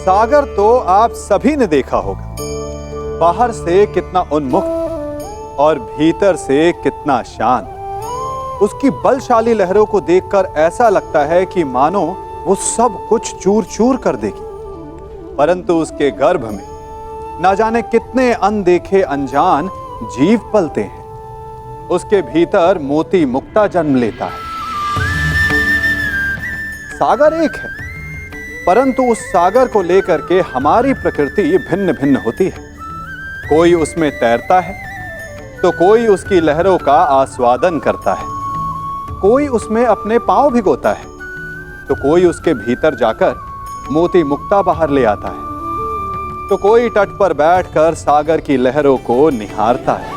सागर तो आप सभी ने देखा होगा, बाहर से कितना उन्मुक्त और भीतर से कितना शांत। उसकी बलशाली लहरों को देखकर ऐसा लगता है कि मानो वो सब कुछ चूर चूर कर देगी, परंतु उसके गर्भ में ना जाने कितने अनदेखे अनजान जीव पलते हैं। उसके भीतर मोती मुक्ता जन्म लेता है। सागर एक है, परंतु उस सागर को लेकर के हमारी प्रकृति भिन्न भिन्न होती है। कोई उसमें तैरता है तो कोई उसकी लहरों का आस्वादन करता है, कोई उसमें अपने पांव भिगोता है तो कोई उसके भीतर जाकर मोती मुक्ता बाहर ले आता है, तो कोई तट पर बैठकर सागर की लहरों को निहारता है।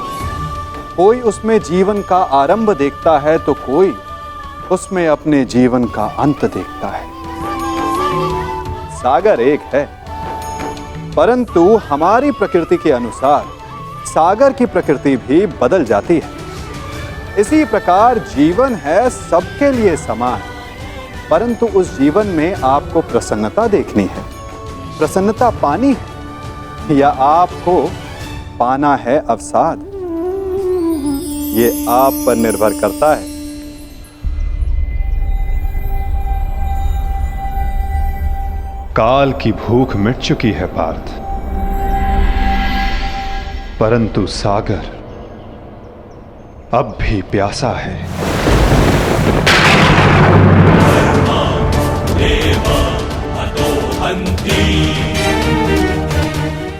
कोई उसमें जीवन का आरंभ देखता है तो कोई उसमें अपने जीवन का अंत देखता है। सागर एक है, परंतु हमारी प्रकृति के अनुसार सागर की प्रकृति भी बदल जाती है। इसी प्रकार जीवन है सबके लिए समान, परंतु उस जीवन में आपको प्रसन्नता देखनी है, प्रसन्नता पानी है, या आपको पाना है अवसाद, ये आप पर निर्भर करता है। काल की भूख मिट चुकी है पार्थ, परंतु सागर अब भी प्यासा है।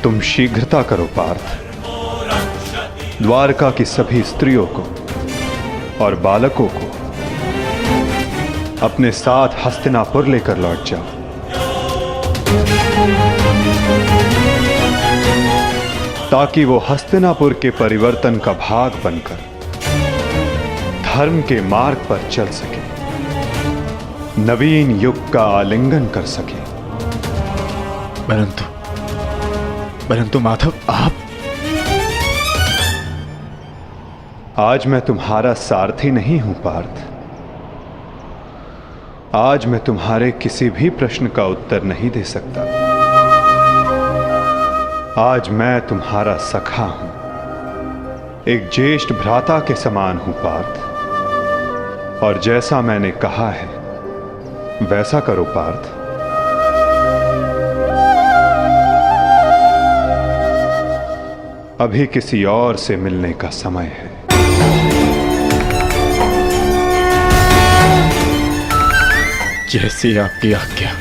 तुम शीघ्रता करो पार्थ, द्वारका की सभी स्त्रियों को और बालकों को अपने साथ हस्तिनापुर लेकर लौट जाओ। ताकि वो हस्तिनापुर के परिवर्तन का भाग बनकर धर्म के मार्ग पर चल सके, नवीन युग का आलिंगन कर सके। परंतु माधव, आप? आज मैं तुम्हारा सारथी नहीं हूं पार्थ। आज मैं तुम्हारे किसी भी प्रश्न का उत्तर नहीं दे सकता। आज मैं तुम्हारा सखा हूं, एक ज्येष्ठ भ्राता के समान हूं पार्थ। और जैसा मैंने कहा है वैसा करो पार्थ। अभी किसी और से मिलने का समय है। जैसी आपकी आज्ञा।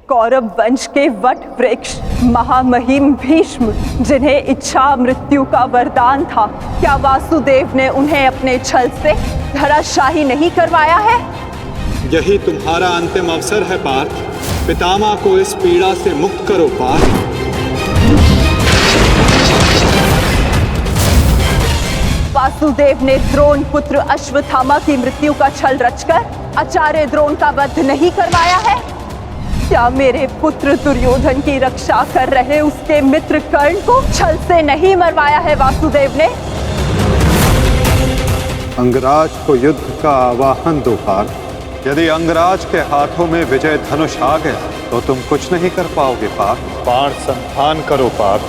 कौरव वंश के वट वृक्ष महामहिम भीष्म, जिन्हें इच्छा मृत्यु का वरदान था, क्या वासुदेव ने उन्हें अपने छल से धराशाही नहीं करवाया है? यही तुम्हारा अंतिम अवसर है पार्थ। पितामह को इस पीड़ा से मुक्त करो पार्थ। वासुदेव ने द्रोण पुत्र अश्वत्थामा की मृत्यु का छल रचकर आचार्य द्रोण का वध नहीं करवाया है? क्या मेरे पुत्र दुर्योधन की रक्षा कर रहे उसके मित्र कर्ण को छल से नहीं मरवाया है वासुदेव ने? अंगराज को युद्ध का आवाहन दो पार्थ। यदि अंगराज के हाथों में विजय धनुष आ गया तो तुम कुछ नहीं कर पाओगे पार्थ। बाण संधान करो पार्थ।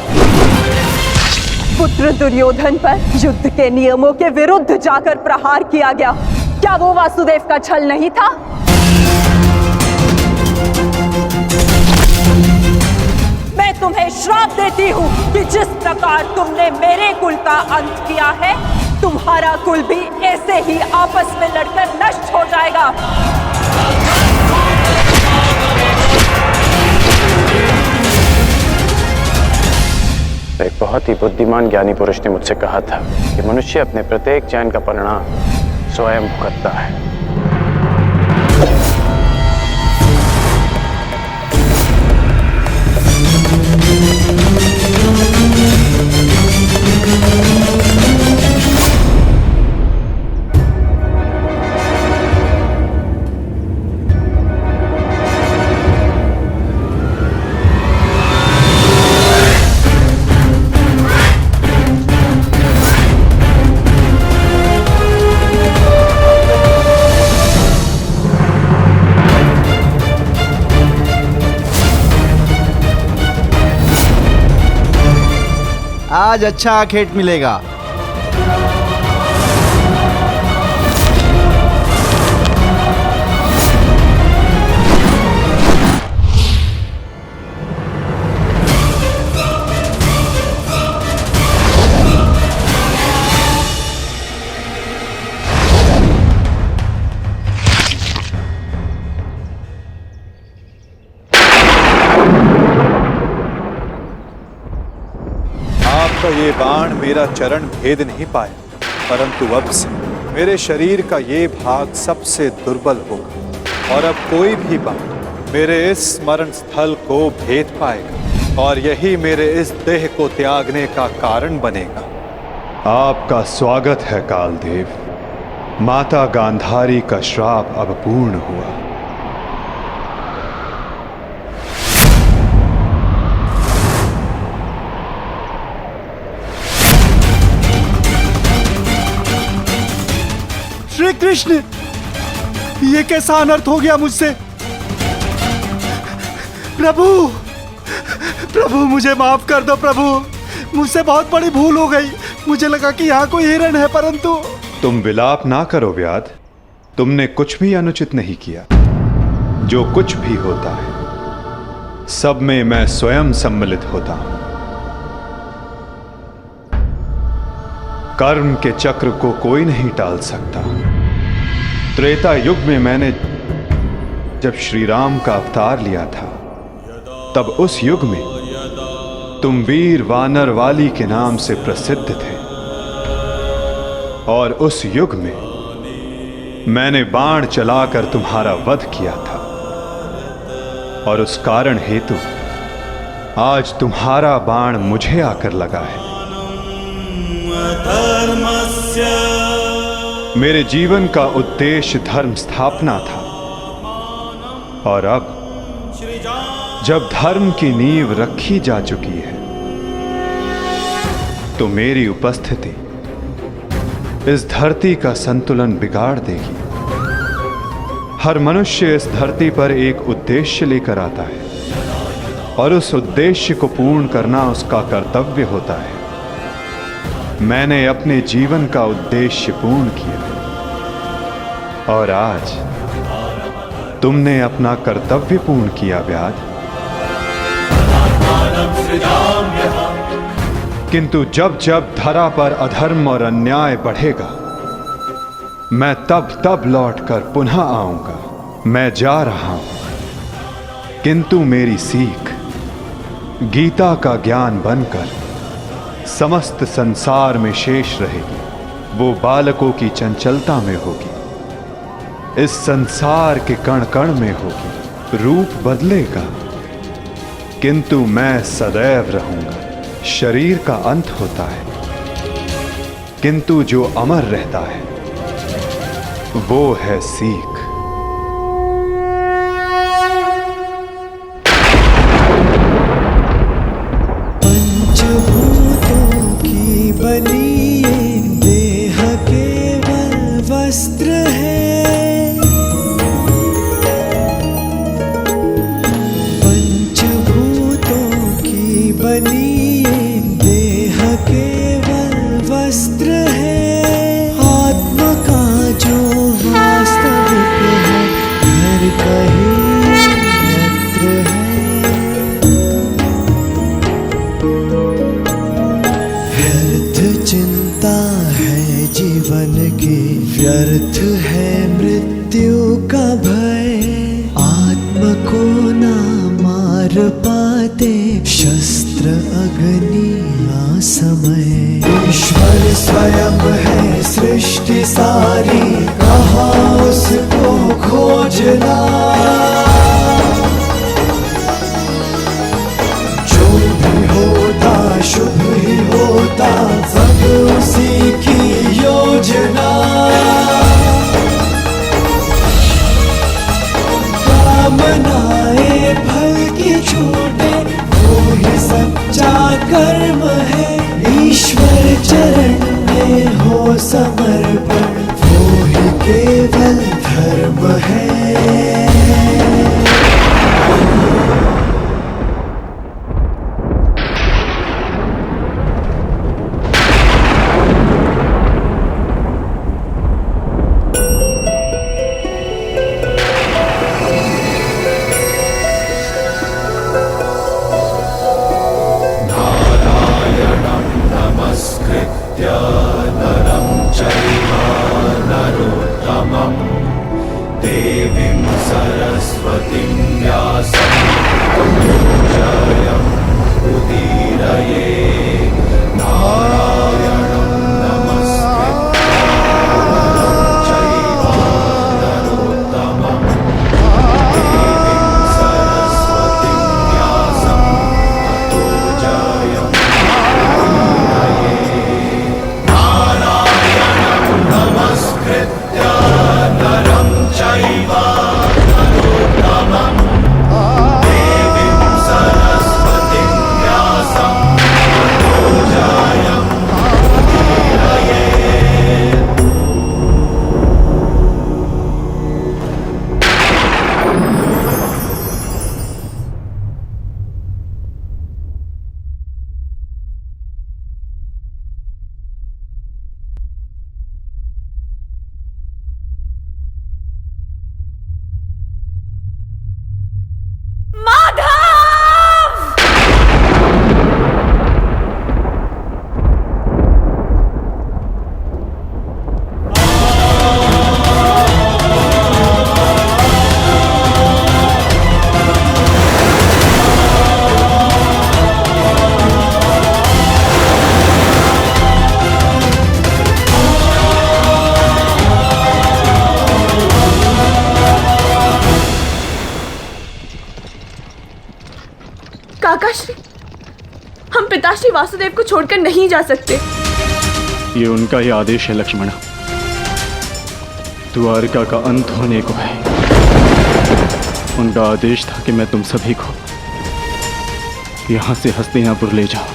पुत्र दुर्योधन पर युद्ध के नियमों के विरुद्ध जाकर प्रहार किया गया, क्या वो वासुदेव का छल नहीं था? मैं तुम्हें श्राप देती हूँ कि जिस प्रकार तुमने मेरे कुल का अंत किया है, तुम्हारा कुल भी ऐसे ही आपस में लड़कर नष्ट हो जाएगा। एक बहुत ही बुद्धिमान ज्ञानी पुरुष ने मुझसे कहा था कि मनुष्य अपने प्रत्येक चयन का परिणाम स्वयं भुगतता है। आज अच्छा आखेट मिलेगा। आपका ये बाण मेरा चरण भेद नहीं पाया, परंतु अब से मेरे शरीर का ये भाग सबसे दुर्बल होगा और अब कोई भी बाण मेरे इस स्मरण स्थल को भेद पाएगा और यही मेरे इस देह को त्यागने का कारण बनेगा। आपका स्वागत है कालदेव। माता गांधारी का श्राप अब पूर्ण हुआ। श्री कृष्ण, ये कैसा अनर्थ हो गया मुझसे? प्रभु, प्रभु मुझे माफ कर दो प्रभु, मुझसे बहुत बड़ी भूल हो गई। मुझे लगा कि यहाँ कोई हिरण है, परंतु। तुम विलाप ना करो व्याध। तुमने कुछ भी अनुचित नहीं किया। जो कुछ भी होता है सब में मैं स्वयं सम्मिलित होता हूं। कर्म के चक्र को कोई नहीं टाल सकता। त्रेता युग में मैंने जब श्री राम का अवतार लिया था, तब उस युग में तुम वीर वानर वाली के नाम से प्रसिद्ध थे और उस युग में मैंने बाण चलाकर तुम्हारा वध किया था और उस कारण हेतु आज तुम्हारा बाण मुझे आकर लगा है। मेरे जीवन का उद्देश्य धर्म स्थापना था और अब जब धर्म की नींव रखी जा चुकी है तो मेरी उपस्थिति इस धरती का संतुलन बिगाड़ देगी। हर मनुष्य इस धरती पर एक उद्देश्य लेकर आता है और उस उद्देश्य को पूर्ण करना उसका कर्तव्य होता है। मैंने अपने जीवन का उद्देश्य पूर्ण किया और आज तुमने अपना कर्तव्य पूर्ण किया व्याध। किंतु जब जब धरा पर अधर्म और अन्याय बढ़ेगा, मैं तब तब लौटकर पुनः आऊंगा। मैं जा रहा हूं, किंतु मेरी सीख गीता का ज्ञान बनकर समस्त संसार में शेष रहेगी। वो बालकों की चंचलता में होगी, इस संसार के कण कण में होगी। रूप बदलेगा किंतु मैं सदैव रहूंगा। शरीर का अंत होता है किंतु जो अमर रहता है वो है सीख। पंचभूतों की बनी ये देह केवल वस्त्र है। पंचभूतों की बनी ये देह केवल वस्त्र है। आत्मा का जो वास्तविक है घर कहीं यत्र है। व्यर्थ चिंता है जीवन की, व्यर्थ है मृत्यु का भय। आत्म को ना मार पाते शस्त्र अग्नि समय। ईश्वर स्वयं है सृष्टि सारी, कहाँ उसको खोजना। जो भी होता शुभ ही होता, सब उसी की योजना। कामनाएं फल की छूटे, वो ही सच्चा कर्म है। ईश्वर चरण में हो समर्पण, वो ही केवल धर्म है। काकाश्री, हम पिताश्री वासुदेव को छोड़कर नहीं जा सकते। ये उनका ही आदेश है लक्ष्मणा। द्वारका का अंत होने को है। उनका आदेश था कि मैं तुम सभी को यहां से हस्तिनापुर ले जाऊं।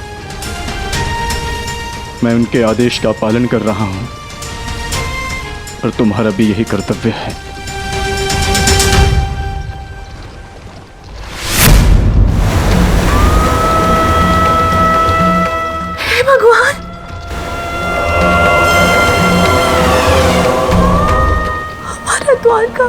मैं उनके आदेश का पालन कर रहा हूं और तुम्हारा भी यही कर्तव्य है। हे भगवान, हमारा द्वारका।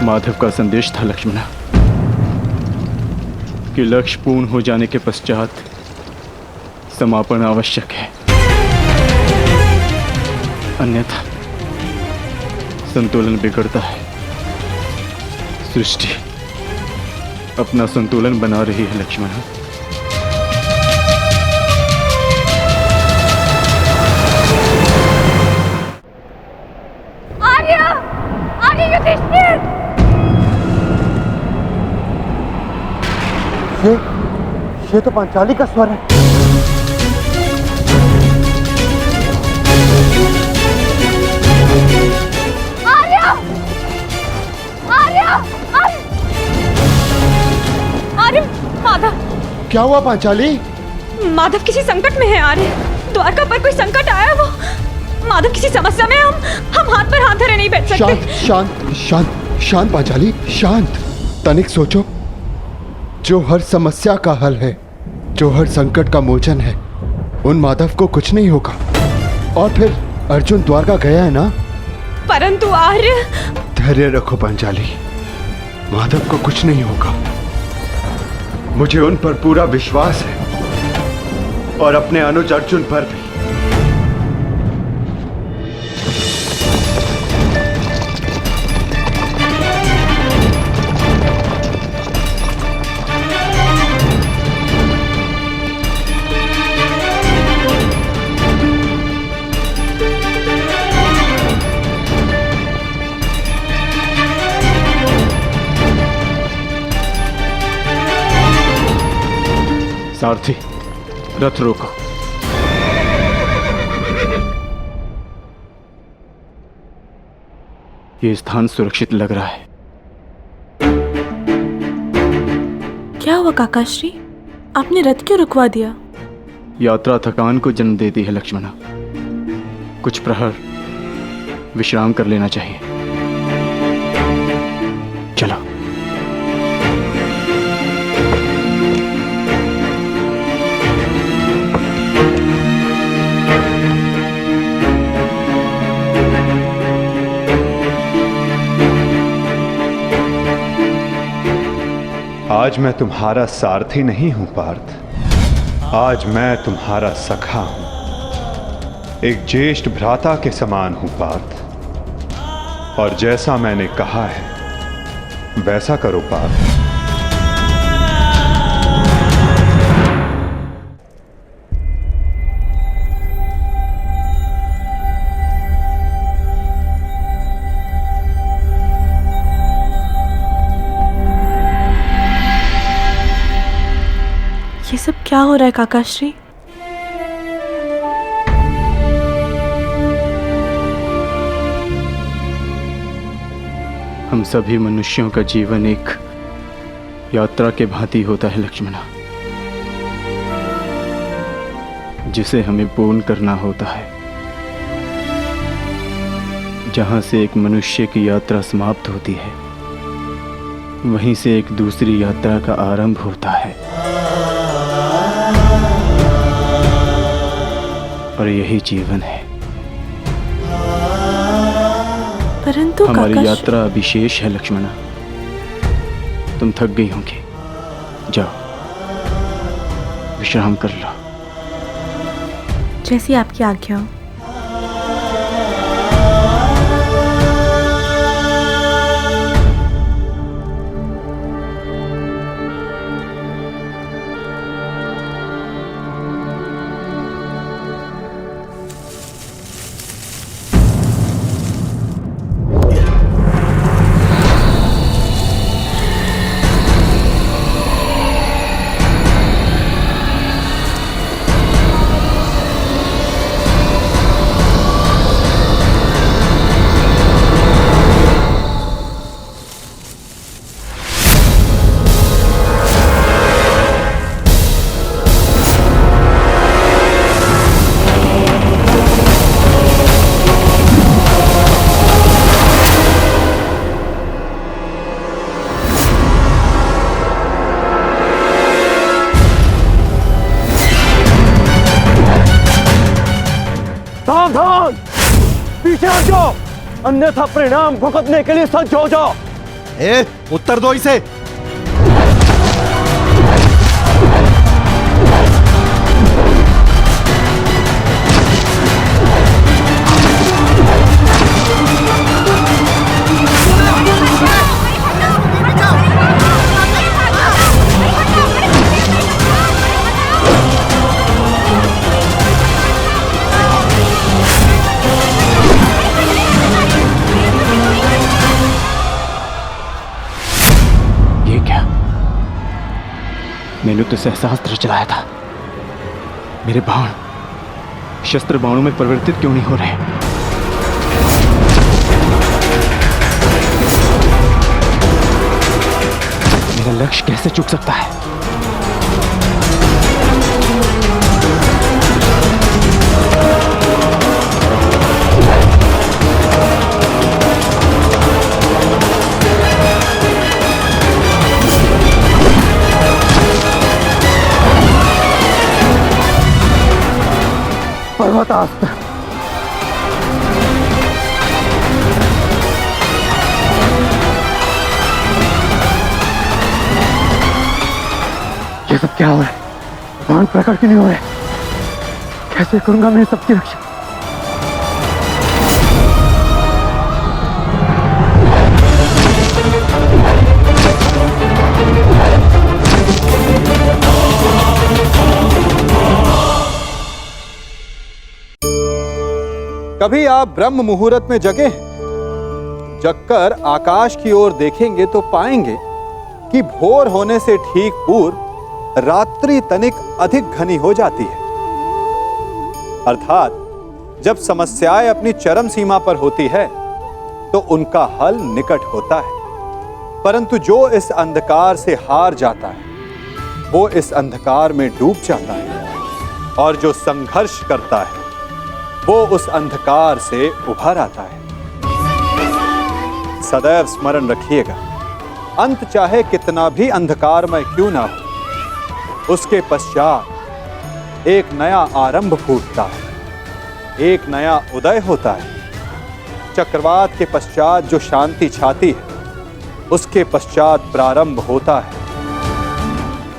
माधव का संदेश था लक्ष्मणा कि लक्ष्य पूर्ण हो जाने के पश्चात समापन आवश्यक है, अन्यथा संतुलन बिगड़ता है। सृष्टि अपना संतुलन बना रही है लक्ष्मणा। ये तो पांचाली का स्वर है। आर्या! आर्या! आर्य! माधव! क्या हुआ पांचाली? माधव किसी संकट में है आर्य। द्वारका पर कोई संकट आया। वो माधव किसी समस्या में। हम हाथ पर हाथ धरे नहीं बैठ सकते। शांत शांत शांत शांत पांचाली, शांत। तनिक सोचो, जो हर समस्या का हल है, जो हर संकट का मोचन है, उन माधव को कुछ नहीं होगा। और फिर अर्जुन द्वारका गया है ना? परंतु आर्य। धैर्य रखो पांचाली, माधव को कुछ नहीं होगा। मुझे उन पर पूरा विश्वास है और अपने अनुज अर्जुन पर भी। सारथी, रथ रोको। ये स्थान सुरक्षित लग रहा है। क्या हुआ काकाश्री? आपने रथ क्यों रुकवा दिया? यात्रा थकान को जन्म देती है लक्ष्मणा। कुछ प्रहर विश्राम कर लेना चाहिए। चलो। आज मैं तुम्हारा सारथी नहीं हूं पार्थ, आज मैं तुम्हारा सखा हूं। एक ज्येष्ठ भ्राता के समान हूं पार्थ, और जैसा मैंने कहा है वैसा करो पार्थ। ये सब क्या हो रहा है काकाश्री? हम सभी मनुष्यों का जीवन एक यात्रा के भांति होता है लक्ष्मणा, जिसे हमें पूर्ण करना होता है। जहां से एक मनुष्य की यात्रा समाप्त होती है, वहीं से एक दूसरी यात्रा का आरंभ होता है। और यही जीवन है। परंतु हमारी यात्रा विशेष है लक्ष्मणा। तुम थक गई होंगी, जाओ विश्राम कर लो। जैसी आपकी आज्ञा हो। सावधान, पीछे हट जाओ, अन्यथा परिणाम भुगतने के लिए सज्ज हो जाओ। उत्तर दो इसे। मैंने तो सहस्त्र चलाया था। मेरे बाण शस्त्र बाणों में परिवर्तित क्यों नहीं हो रहे? मेरा लक्ष्य कैसे चूक सकता है? पर्वतास्त्र। ये सब क्या हो रहा है? भगवान प्रकट क्यों नहीं हो रहे? कैसे करूंगा मैं सबकी रक्षा? कभी आप ब्रह्म मुहूर्त में जगे हैं? जगकर आकाश की ओर देखेंगे तो पाएंगे कि भोर होने से ठीक पूर्व रात्रि तनिक अधिक घनी हो जाती है। अर्थात जब समस्याएं अपनी चरम सीमा पर होती है तो उनका हल निकट होता है, परंतु जो इस अंधकार से हार जाता है वो इस अंधकार में डूब जाता है, और जो संघर्ष करता है वो उस अंधकार से उभर आता है। सदैव स्मरण रखिएगा, अंत चाहे कितना भी अंधकारमय क्यों ना हो, उसके पश्चात एक नया आरंभ फूटता है, एक नया उदय होता है। चक्रवात के पश्चात जो शांति छाती है, उसके पश्चात प्रारंभ होता है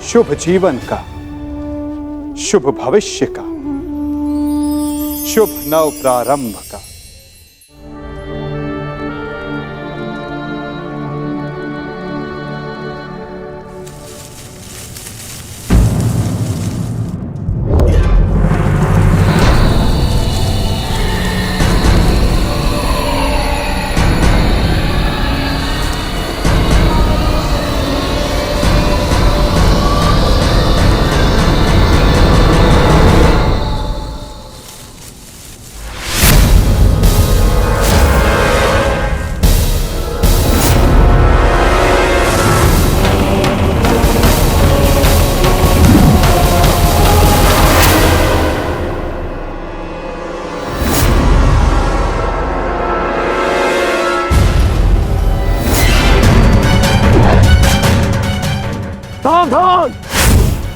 शुभ जीवन का, शुभ भविष्य का, शुभ नव प्रारंभ का। सावधान!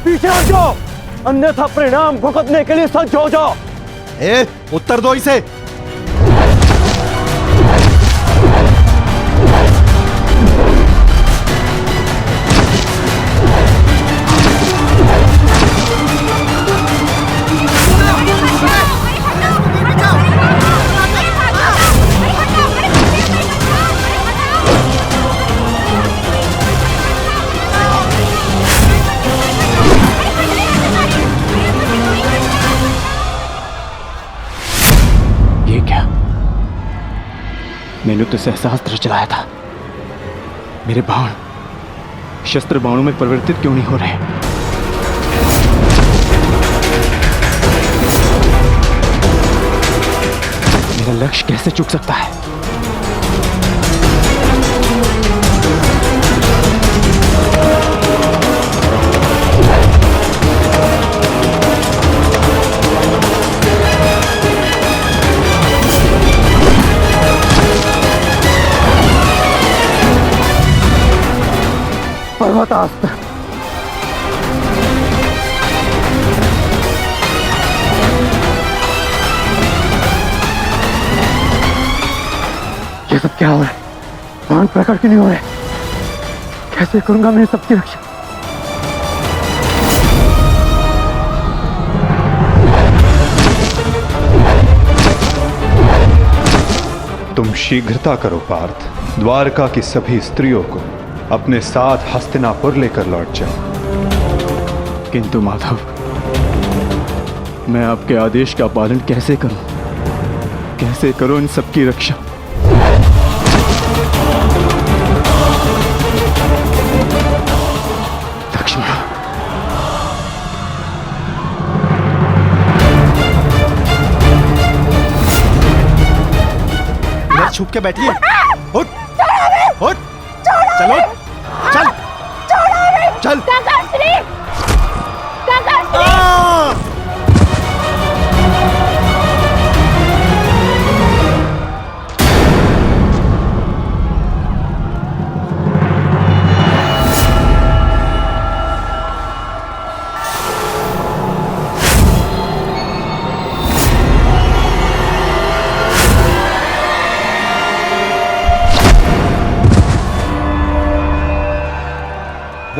पीछे हट जाओ, अन्यथा परिणाम भुगतने के लिए सज्ज हो जाओ। उत्तर दो इसे। मैंने तो सहस्त्र चलाया था, मेरे बाण शस्त्र बाणों में परिवर्तित क्यों नहीं हो रहे? मेरा लक्ष्य कैसे चूक सकता है? पर्वतास्त्र। ये सब क्या हो रहा है? भगवान प्रकट क्यों नहीं हो रहे? कैसे करूंगा मैं सबकी रक्षा? तुम शीघ्रता करो पार्थ, द्वारका की सभी स्त्रियों को अपने साथ हस्तिनापुर लेकर लौट जाओ। किंतु माधव, मैं आपके आदेश का पालन कैसे करूं? कैसे करूं इन सबकी रक्षा? लक्ष्मण, इधर छुप के बैठिए। उठ, उठ, चलो, चल, चल।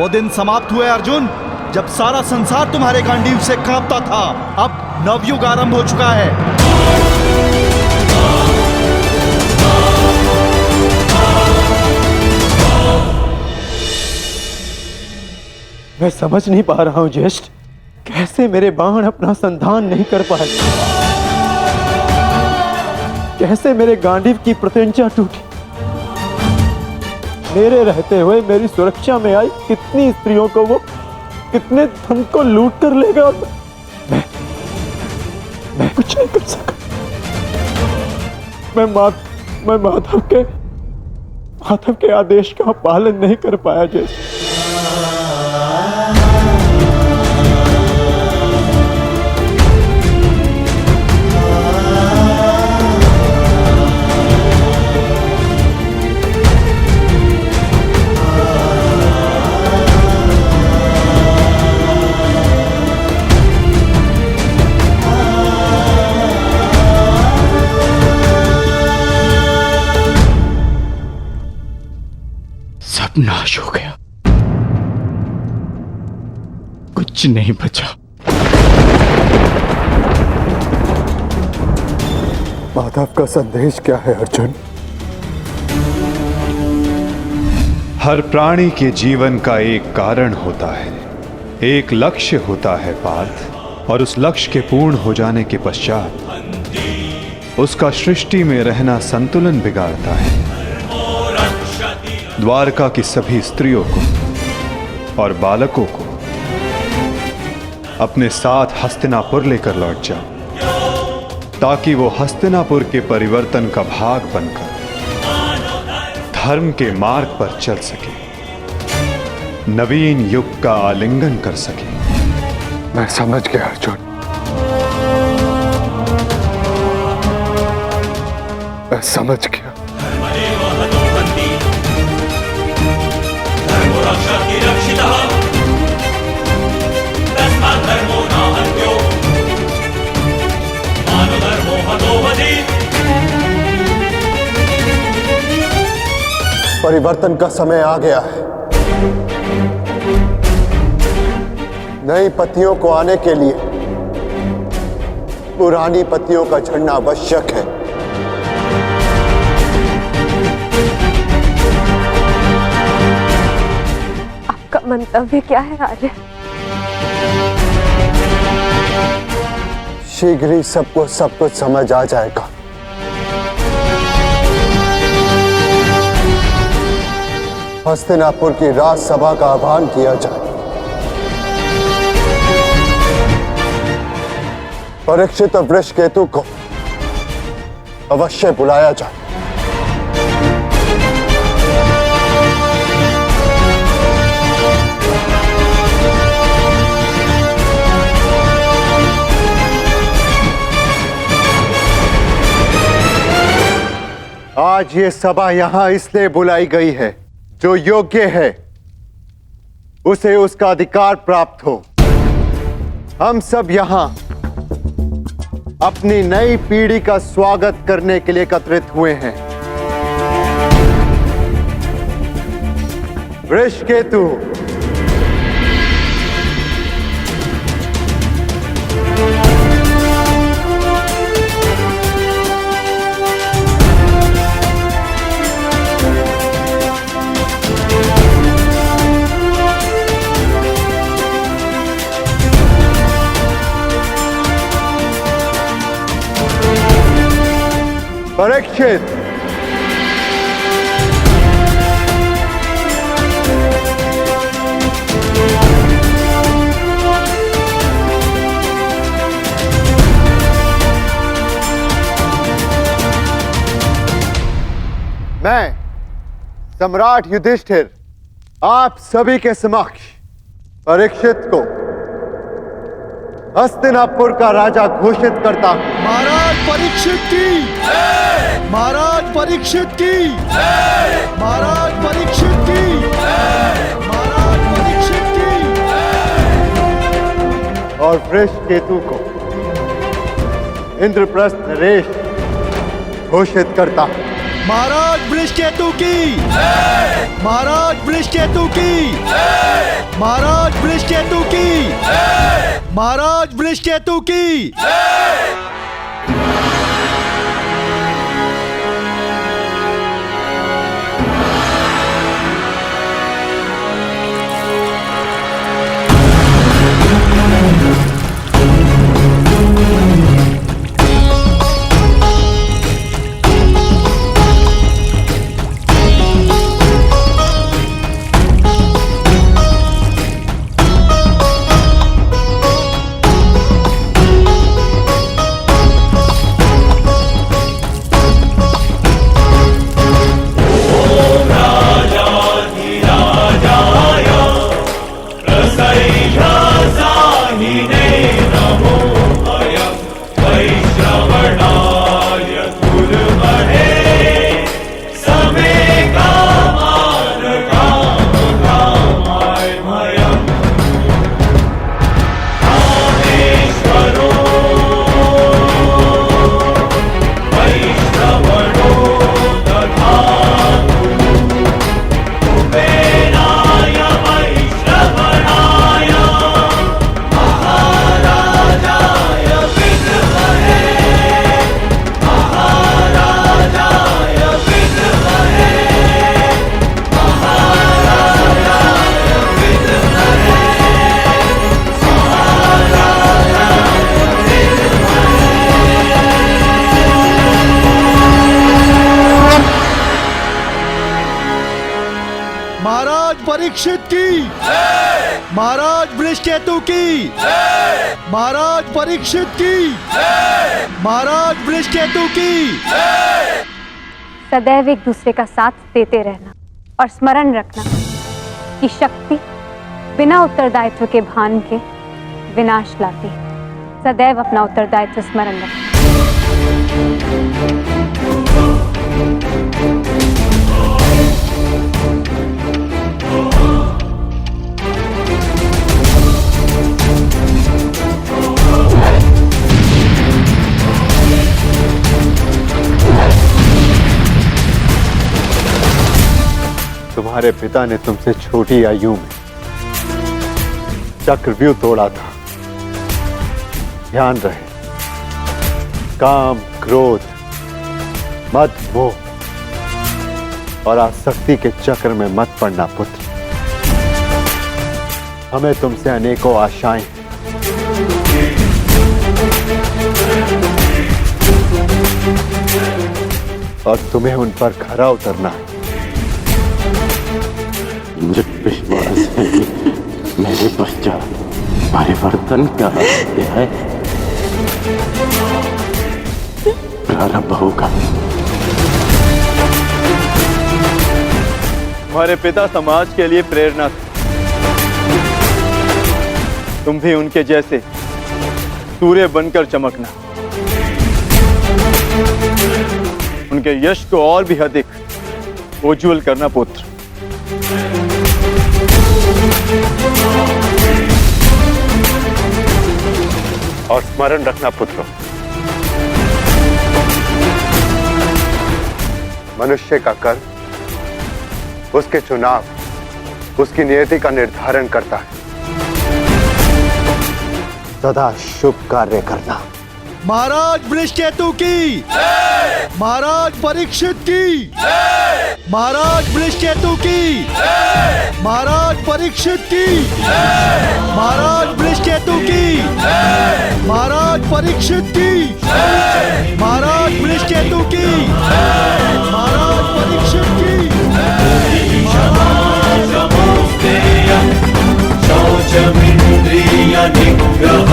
वो दिन समाप्त हुए अर्जुन, जब सारा संसार तुम्हारे गांडीव से कांपता था। अब नवयुग आरंभ हो चुका है। मैं समझ नहीं पा रहा हूं ज्येष्ठ, कैसे मेरे बाण अपना संधान नहीं कर पाए, कैसे मेरे गांडीव की प्रत्यंचा टूटी। मेरे रहते हुए मेरी सुरक्षा में आई कितनी स्त्रियों को वो कितने धन को लूट कर लेगा, और मैं कुछ नहीं कर सका। मैं माधव के आदेश का पालन नहीं कर पाया जैसे। नाश हो गया, कुछ नहीं बचा। माधव का संदेश क्या है अर्जुन? हर प्राणी के जीवन का एक कारण होता है, एक लक्ष्य होता है पार्थ, और उस लक्ष्य के पूर्ण हो जाने के पश्चात उसका सृष्टि में रहना संतुलन बिगाड़ता है। द्वारका की सभी स्त्रियों को और बालकों को अपने साथ हस्तिनापुर लेकर लौट जाओ, ताकि वो हस्तिनापुर के परिवर्तन का भाग बनकर धर्म के मार्ग पर चल सके, नवीन युग का आलिंगन कर सके। मैं समझ गया अर्जुन, मैं समझ गया। परिवर्तन का समय आ गया है। नई पत्तियों को आने के लिए पुरानी पत्तियों का झड़ना आवश्यक है। आपका मंतव्य क्या है आर्य? शीघ्र ही सबको सब कुछ समझ आ जाएगा। हस्तिनापुर की राजसभा का आह्वान किया जाए, परीक्षित और वृषकेतु को अवश्य बुलाया जाए। आज ये सभा यहां इसलिए बुलाई गई है, जो योग्य है उसे उसका अधिकार प्राप्त हो। हम सब यहां अपनी नई पीढ़ी का स्वागत करने के लिए एकत्रित हुए हैं। वृषकेतु, परीक्षित, मैं सम्राट युधिष्ठिर आप सभी के समक्ष परीक्षित को हस्तिनापुर का राजा घोषित करता हूं। महाराज परीक्षित की, महाराज परीक्षित की, महाराज परीक्षित की, महाराज परीक्षित की। और वृषकेतु को इंद्रप्रस्थ नरेश घोषित करता हूं। महाराज वृषकेतु की, महाराज वृषकेतु की, महाराज वृषकेतु की, महाराज वृषकेतु की। परीक्षित की, महाराज वृषकेतु की, महाराज परीक्षित की, महाराज वृषकेतु की। सदैव एक दूसरे का साथ देते रहना और स्मरण रखना कि शक्ति बिना उत्तरदायित्व के भान के विनाश लाती है। सदैव अपना उत्तरदायित्व स्मरण रखना। तुम्हारे पिता ने तुमसे छोटी आयु में चक्रव्यूह तोड़ा था। ध्यान रहे, काम, क्रोध, मद, मोह और आसक्ति के चक्र में मत पड़ना पुत्र। हमें तुमसे अनेकों आशाएं हैं। और तुम्हें उन पर खरा उतरना है। मुझे विश्वास है कि मेरे पश्चात परिवर्तन का अध्याय प्रारंभ होगा। हमारे पिता समाज के लिए प्रेरणा थे। तुम भी उनके जैसे सूर्य बनकर चमकना, उनके यश को और भी अधिक उज्ज्वल करना पुत्र। और स्मरण रखना पुत्र, मनुष्य का कर्म उसके चुनाव, उसकी नियति का निर्धारण करता है। सदा शुभ कार्य करना। महाराज वृषकेतु की, महाराज परीक्षित की, महाराज वृषकेतु की, महाराज परीक्षित की, महाराज वृषकेतु की, महाराज परीक्षित की, महाराज वृषकेतु की, महाराज परीक्षित की। शौचमिंद्रिय निग्रह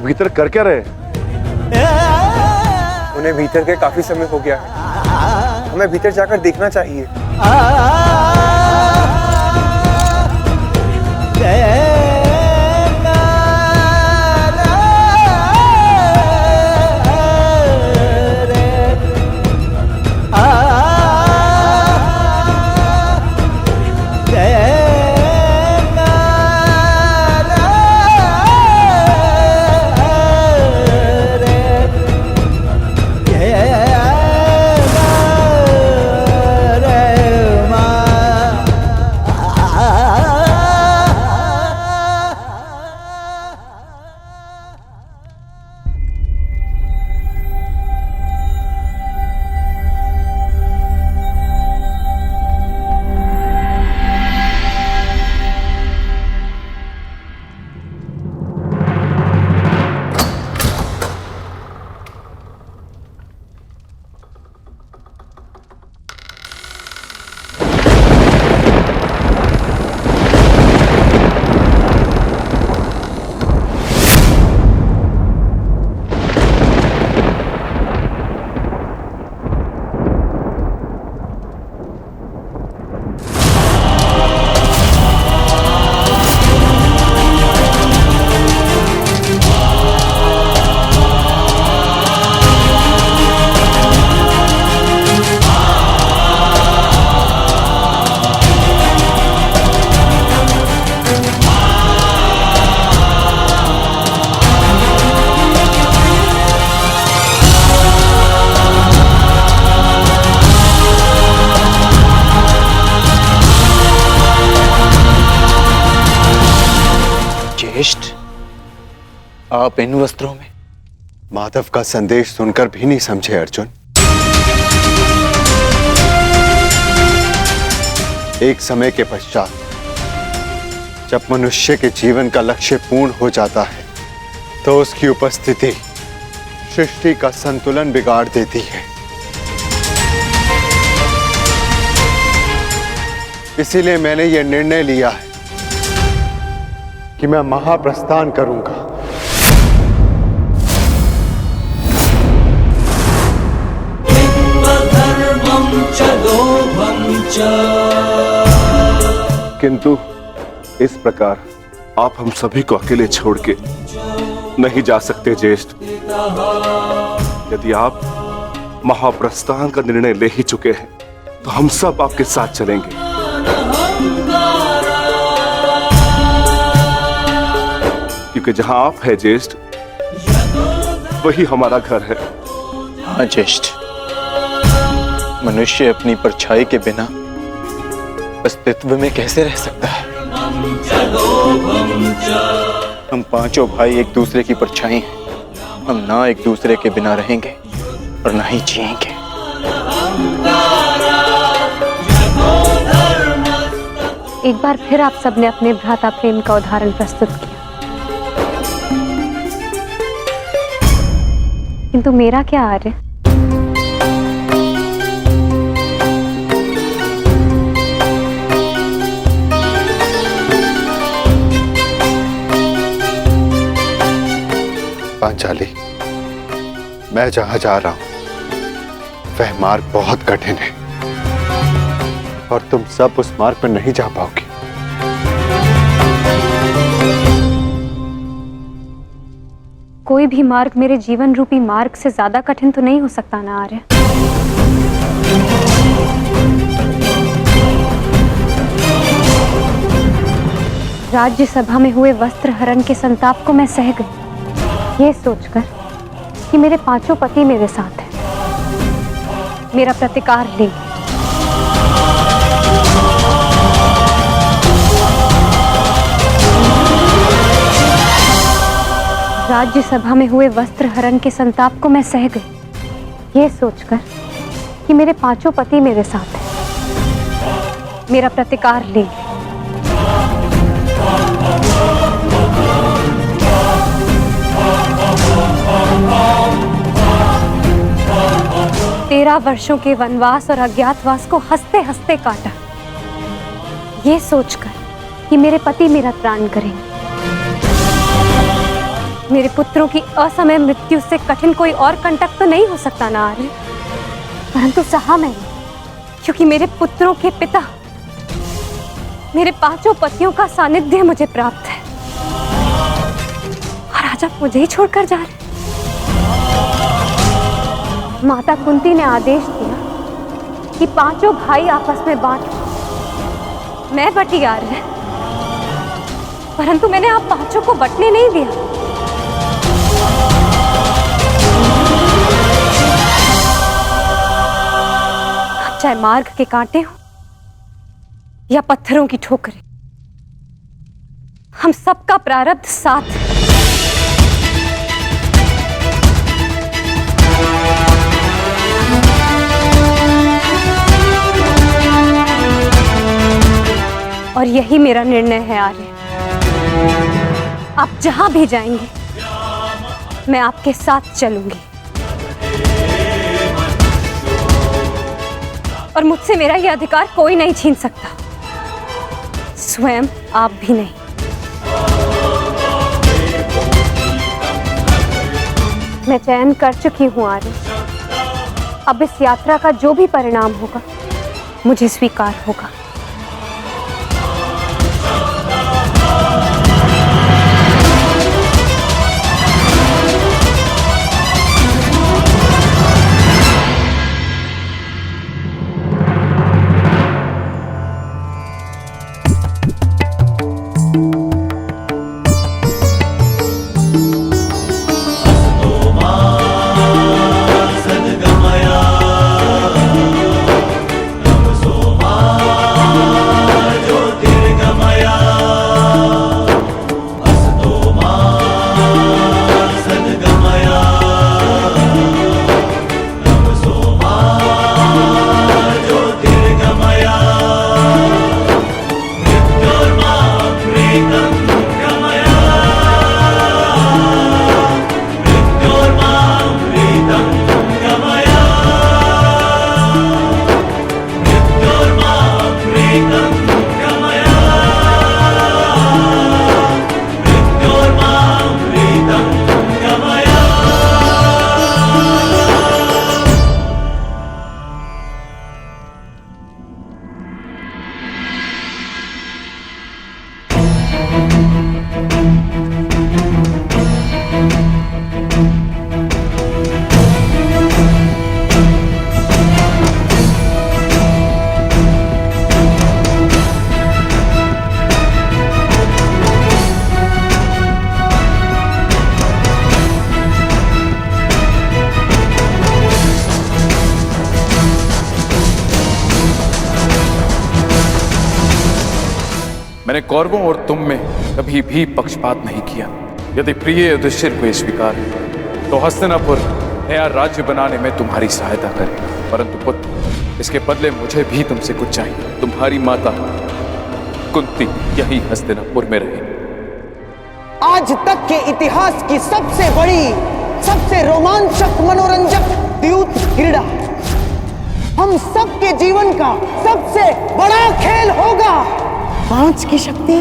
भीतर कर क्या रहे? उन्हें भीतर के काफी समय हो गया है, हमें भीतर जाकर देखना चाहिए। आप इन वस्त्रों में? माधव का संदेश सुनकर भी नहीं समझे अर्जुन। एक समय के पश्चात जब मनुष्य के जीवन का लक्ष्य पूर्ण हो जाता है तो उसकी उपस्थिति सृष्टि का संतुलन बिगाड़ देती है। इसीलिए मैंने यह निर्णय लिया है कि मैं महाप्रस्थान करूंगा। किंतु इस प्रकार आप हम सभी को अकेले छोड़ के नहीं जा सकते ज्येष्ठ। यदि आप महाप्रस्थान का निर्णय ले ही चुके हैं तो हम सब आपके साथ चलेंगे। क्योंकि जहां आप है ज्येष्ठ वही हमारा घर है। हाँ ज्येष्ठ, मनुष्य अपनी परछाई के बिना अस्तित्व में कैसे रह सकता है? हम पांचों भाई एक दूसरे की परछाई हैं। हम ना एक दूसरे के बिना रहेंगे और ना ही जिएंगे। एक बार फिर आप सबने अपने भ्राता प्रेम का उदाहरण प्रस्तुत किया, किंतु मेरा क्या आर्य? पांचाली, मैं जहां जा रहा हूं वह मार्ग बहुत कठिन है और तुम सब उस मार्ग पर नहीं जा पाओगे। कोई भी मार्ग मेरे जीवन रूपी मार्ग से ज्यादा कठिन तो नहीं हो सकता ना आर्य? राज्यसभा में हुए वस्त्र हरण के संताप को मैं सह गई, ये सोचकर कि मेरे पांचों पति मेरे साथ हैं, मेरा प्रतिकार ले। राज्यसभा में हुए वस्त्र हरण के संताप को मैं सह गई, ये सोचकर कि मेरे पांचों पति मेरे साथ हैं, मेरा प्रतिकार ले। तेरह वर्षों के वनवास और अज्ञातवास को हंसते हंसते काटा, ये सोचकर कि मेरे पति मेरा त्राण करेंगे, मेरे पुत्रों की असमय मृत्यु से कठिन कोई और कंटक तो नहीं हो सकता ना आर्य, परंतु सहा मैंने, क्योंकि मेरे पुत्रों के पिता, मेरे 5 पतियों का सानिध्य मुझे प्राप्त है, और आज आप मुझे ही छोड़कर जा रहे। माता कुंती ने आदेश दिया कि 5 भाई आपस में बांट, मैं बटी आर्य, परंतु मैंने आप 5 को बटने नहीं दिया। चाहे मार्ग के कांटे हो या पत्थरों की ठोकरें, हम सबका प्रारब्ध साथ है। और यही मेरा निर्णय है आर्य। आप जहां भी जाएंगे मैं आपके साथ चलूंगी, और मुझसे मेरा यह अधिकार कोई नहीं छीन सकता, स्वयं आप भी नहीं। मैं चयन कर चुकी हूं आर्य, अब इस यात्रा का जो भी परिणाम होगा मुझे स्वीकार होगा। मैंने कौरवों और तुम में कभी भी पक्षपात नहीं किया। यदि प्रिय युधिष्ठिर को स्वीकार है तो हस्तिनापुर नया राज्य बनाने में तुम्हारी सहायता करें, परंतु पुत्र, इसके बदले मुझे भी तुमसे कुछ चाहिए। तुम्हारी माता कुंती यही हस्तिनापुर में रहे। आज तक के इतिहास की सबसे बड़ी, सबसे रोमांचक, मनोरंजक द्यूत क्रीड़ा हम सबके जीवन का सबसे बड़ा खेल होगा। 5 की शक्ति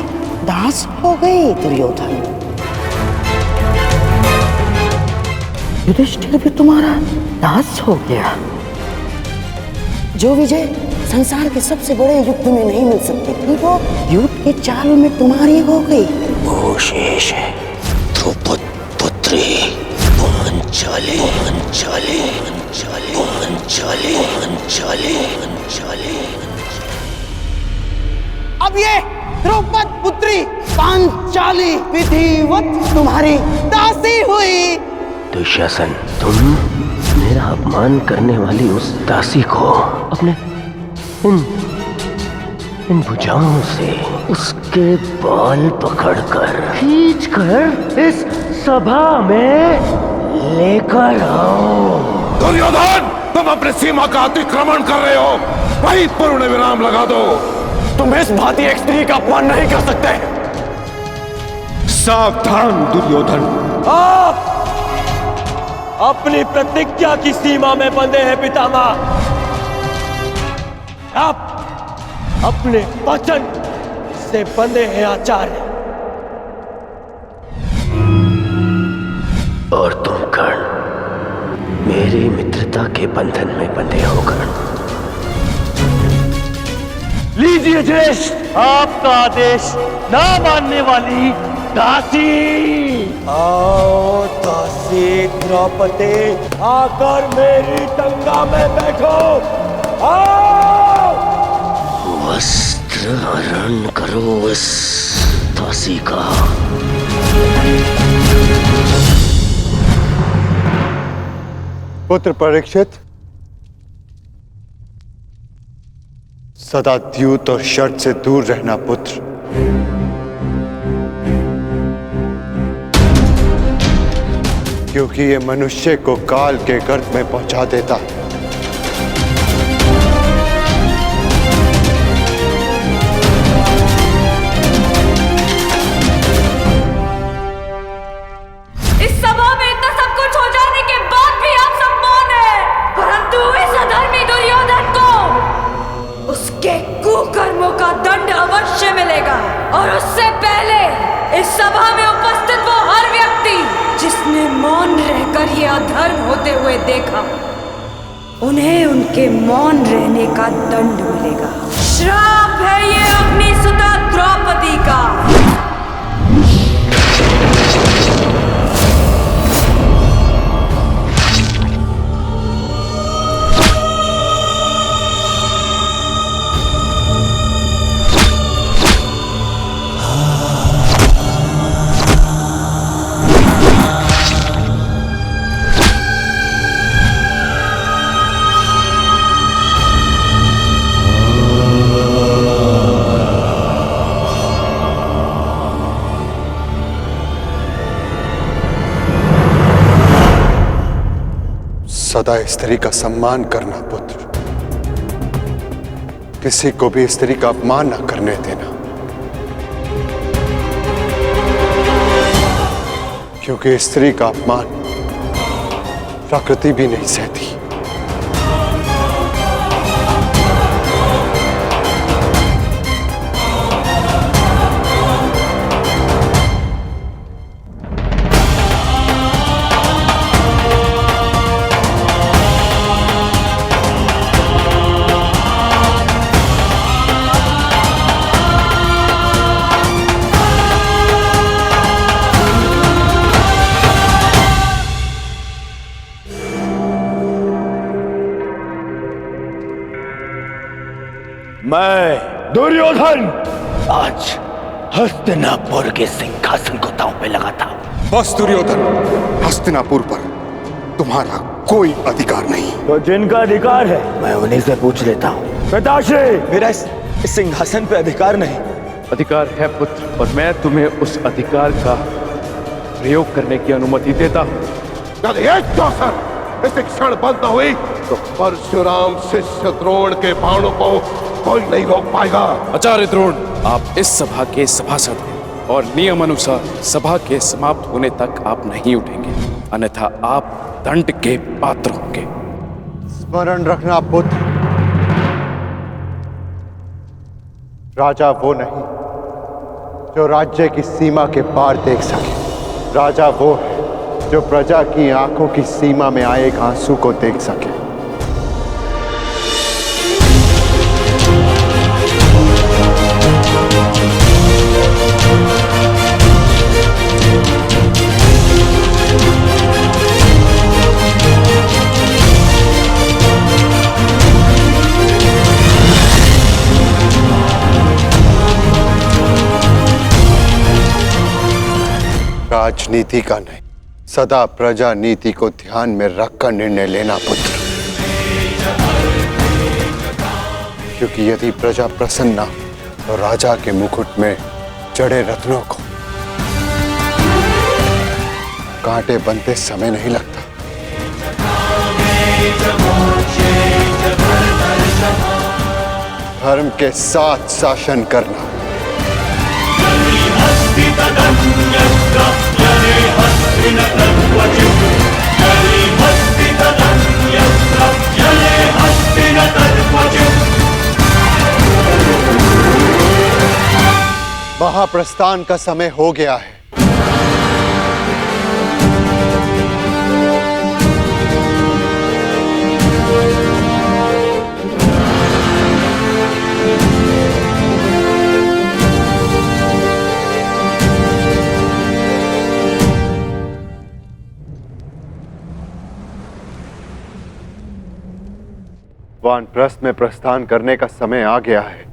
दास हो गई दुर्योधन। युधिष्ठिर भी तुम्हारा दास हो गया। जो विजय संसार के सबसे बड़े युद्ध में नहीं मिल सकती थी वो युद्ध के चाल में तुम्हारी हो गई। वो शेष है द्रौपद पुत्री पांचाली। पांचाली पांचाली पांचाली पांचाली पांचाली। अब ये द्रौपद पुत्री पांचाली विधिवत तुम्हारी दासी हुई। दुशासन, तुम मेरा अपमान करने वाली उस दासी को अपने इन भुजाओं से उसके बाल पकड़कर खींचकर इस सभा में लेकर आओ। दुर्योधन, तुम अपनी सीमा का अतिक्रमण कर रहे हो। वहीं पर उन्हें विराम लगा दो। तुम इस भांति एक स्त्री का अपमान नहीं कर सकते। सावधान दुर्योधन, आप अपनी प्रतिज्ञा की सीमा में बंधे हैं पितामह। आप अपने वचन से बंधे हैं आचार्य। और तुम कर्ण मेरी मित्रता के बंधन में बंधे हो कर्ण। लीजिए ज्येष्ठ आपका आदेश ना मानने वाली दासी। आओ दासी द्रौपदी आकर मेरी टंगा में बैठो। आओ वस्त्र हरण करो इस दासी का। पुत्र परीक्षित, सदा द्यूत और शर्त से दूर रहना पुत्र। क्योंकि ये मनुष्य को काल के गर्त में पहुंचा देता है। इस सभा में इतना सब कुछ हो जाने के बाद भी आप सब मौन हैं, परंतु इस अधर्मी दुर्योधन को उसके कुकर्मों का दंड अवश्य मिलेगा। और उससे पहले इस सभा में उपस्थित वो हर व्यक्ति जिसने मौन रहकर ये अधर्म होते हुए देखा, उन्हें उनके मौन रहने का दंड मिलेगा। श्राप है ये अग्निसुता द्रौपदी का। सदा स्त्री का सम्मान करना पुत्र। किसी को भी स्त्री का अपमान न करने देना, क्योंकि स्त्री का अपमान प्रकृति भी नहीं सहती। मैं दुर्योधन आज हस्तिनापुर के सिंहासन को दांव पे लगाता हूं। बस दुर्योधन, हस्तिनापुर पर तुम्हारा कोई अधिकार नहीं। तो जिनका अधिकार है मैं उन्हीं से पूछ लेता हूँ। पिताश्री, मेरा इस सिंहासन पे अधिकार नहीं। अधिकार है पुत्र, और मैं तुम्हें उस अधिकार का प्रयोग करने की अनुमति देता हूँ। यदि एक अवसर इस क्षण बंद न हुई तो परशुराम शिष्य द्रोण के बाणों को कोई नहीं रोक पाएगा। आचार्य द्रोण, आप इस सभा के सभासद हैं और नियम अनुसार सभा के समाप्त होने तक आप नहीं उठेंगे, अन्यथा आप दंड के पात्र होंगे। स्मरण रखना पुत्र, राजा वो नहीं जो राज्य की सीमा के पार देख सके। राजा वो है जो प्रजा की आंखों की सीमा में आए एक आंसू को देख सके। राजनीति का नहीं, सदा प्रजा नीति को ध्यान में रखकर निर्णय लेना पुत्र। क्योंकि यदि प्रजा प्रसन्न न तो राजा के मुकुट में जड़े रत्नों को कांटे बनते समय नहीं लगता। धर्म के साथ शासन करना, महाप्रस्थान का समय हो गया है। वानप्रस्थ में प्रस्थान करने का समय आ गया है।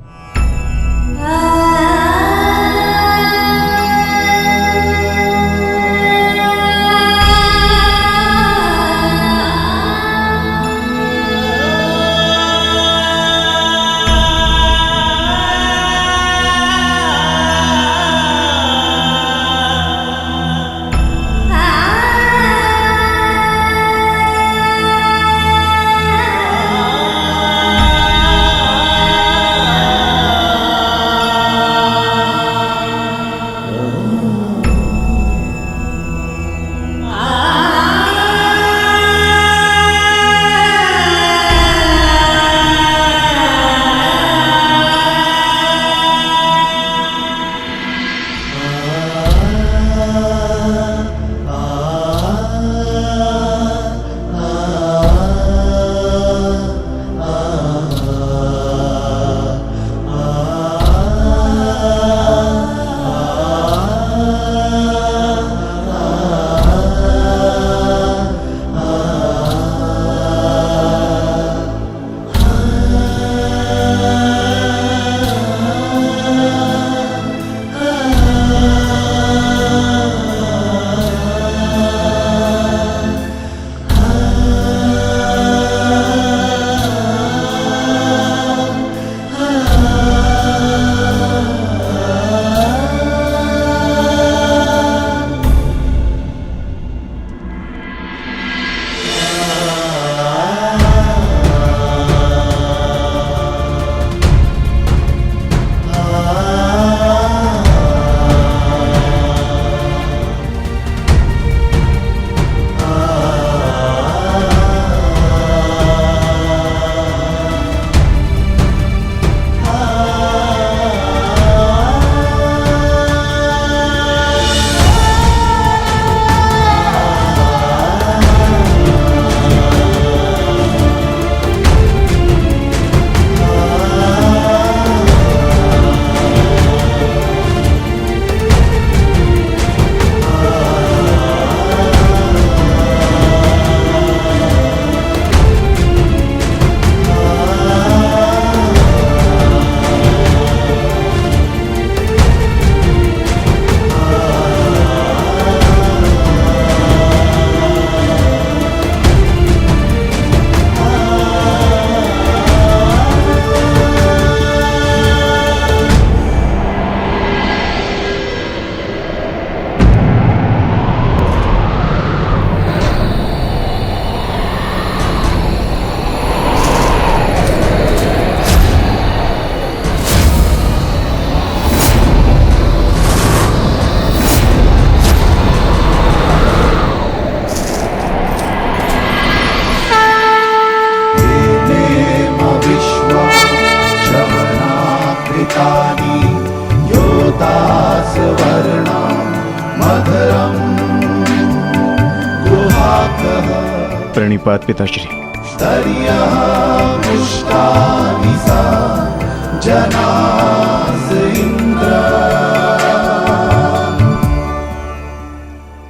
प्रणिपात पिताश्री।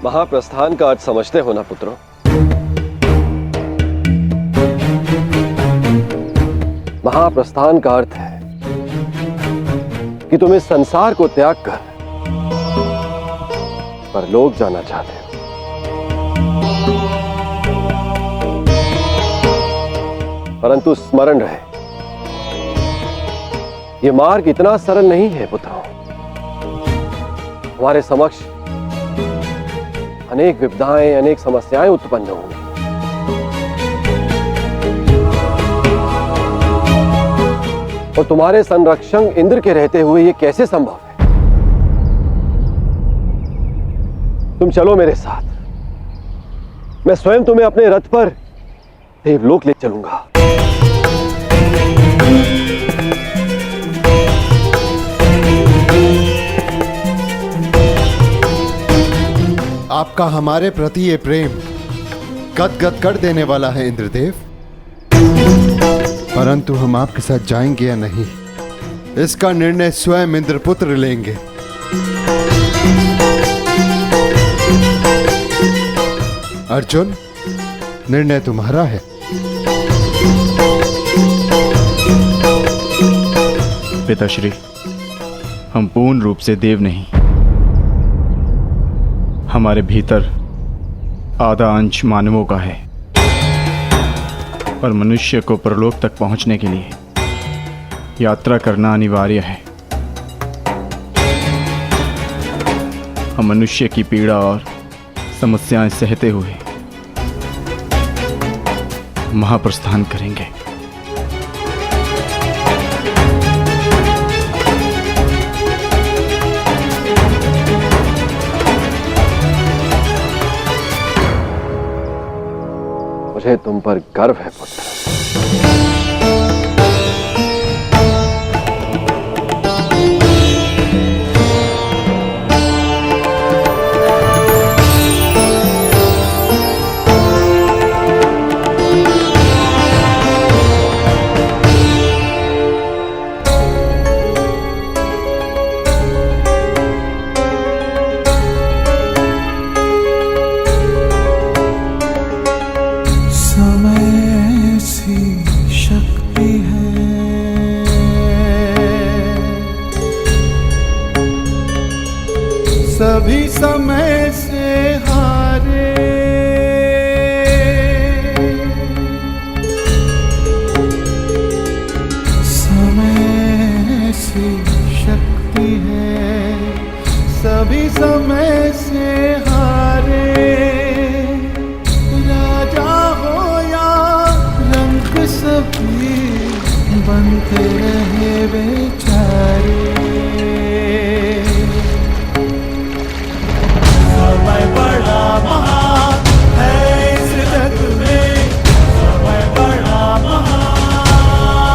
महाप्रस्थान का अर्थ समझते हो ना पुत्रों? महाप्रस्थान का अर्थ है कि तुम इस संसार को त्याग कर परलोक जाना चाहते हो। परंतु स्मरण रहे, यह मार्ग इतना सरल नहीं है पुत्रों। हमारे समक्ष अनेक विपदाएं, अनेक समस्याएं उत्पन्न होंगी। और तुम्हारे संरक्षक इंद्र के रहते हुए यह कैसे संभव है? तुम चलो मेरे साथ, मैं स्वयं तुम्हें अपने रथ पर देवलोक ले चलूंगा। आपका हमारे प्रति ये प्रेम गदगद कर देने वाला है इंद्रदेव। परंतु हम आपके साथ जाएंगे या नहीं, इसका निर्णय स्वयं इंद्रपुत्र लेंगे। अर्जुन, निर्णय तुम्हारा है। पिताश्री, हम पूर्ण रूप से देव नहीं, हमारे भीतर आधा अंश मानवों का है और मनुष्य को परलोक तक पहुंचने के लिए यात्रा करना अनिवार्य है। हम मनुष्य की पीड़ा और समस्याएं सहते हुए महाप्रस्थान करेंगे। मुझे तुम पर गर्व है पुत्र। सभी समय से हारे, समय से शक्ति है, सभी समय से हारे। राजा हो या रंग सभी बनते रहे बेचारे। समय बड़ा महान है इस जग में, समय बड़ा महान,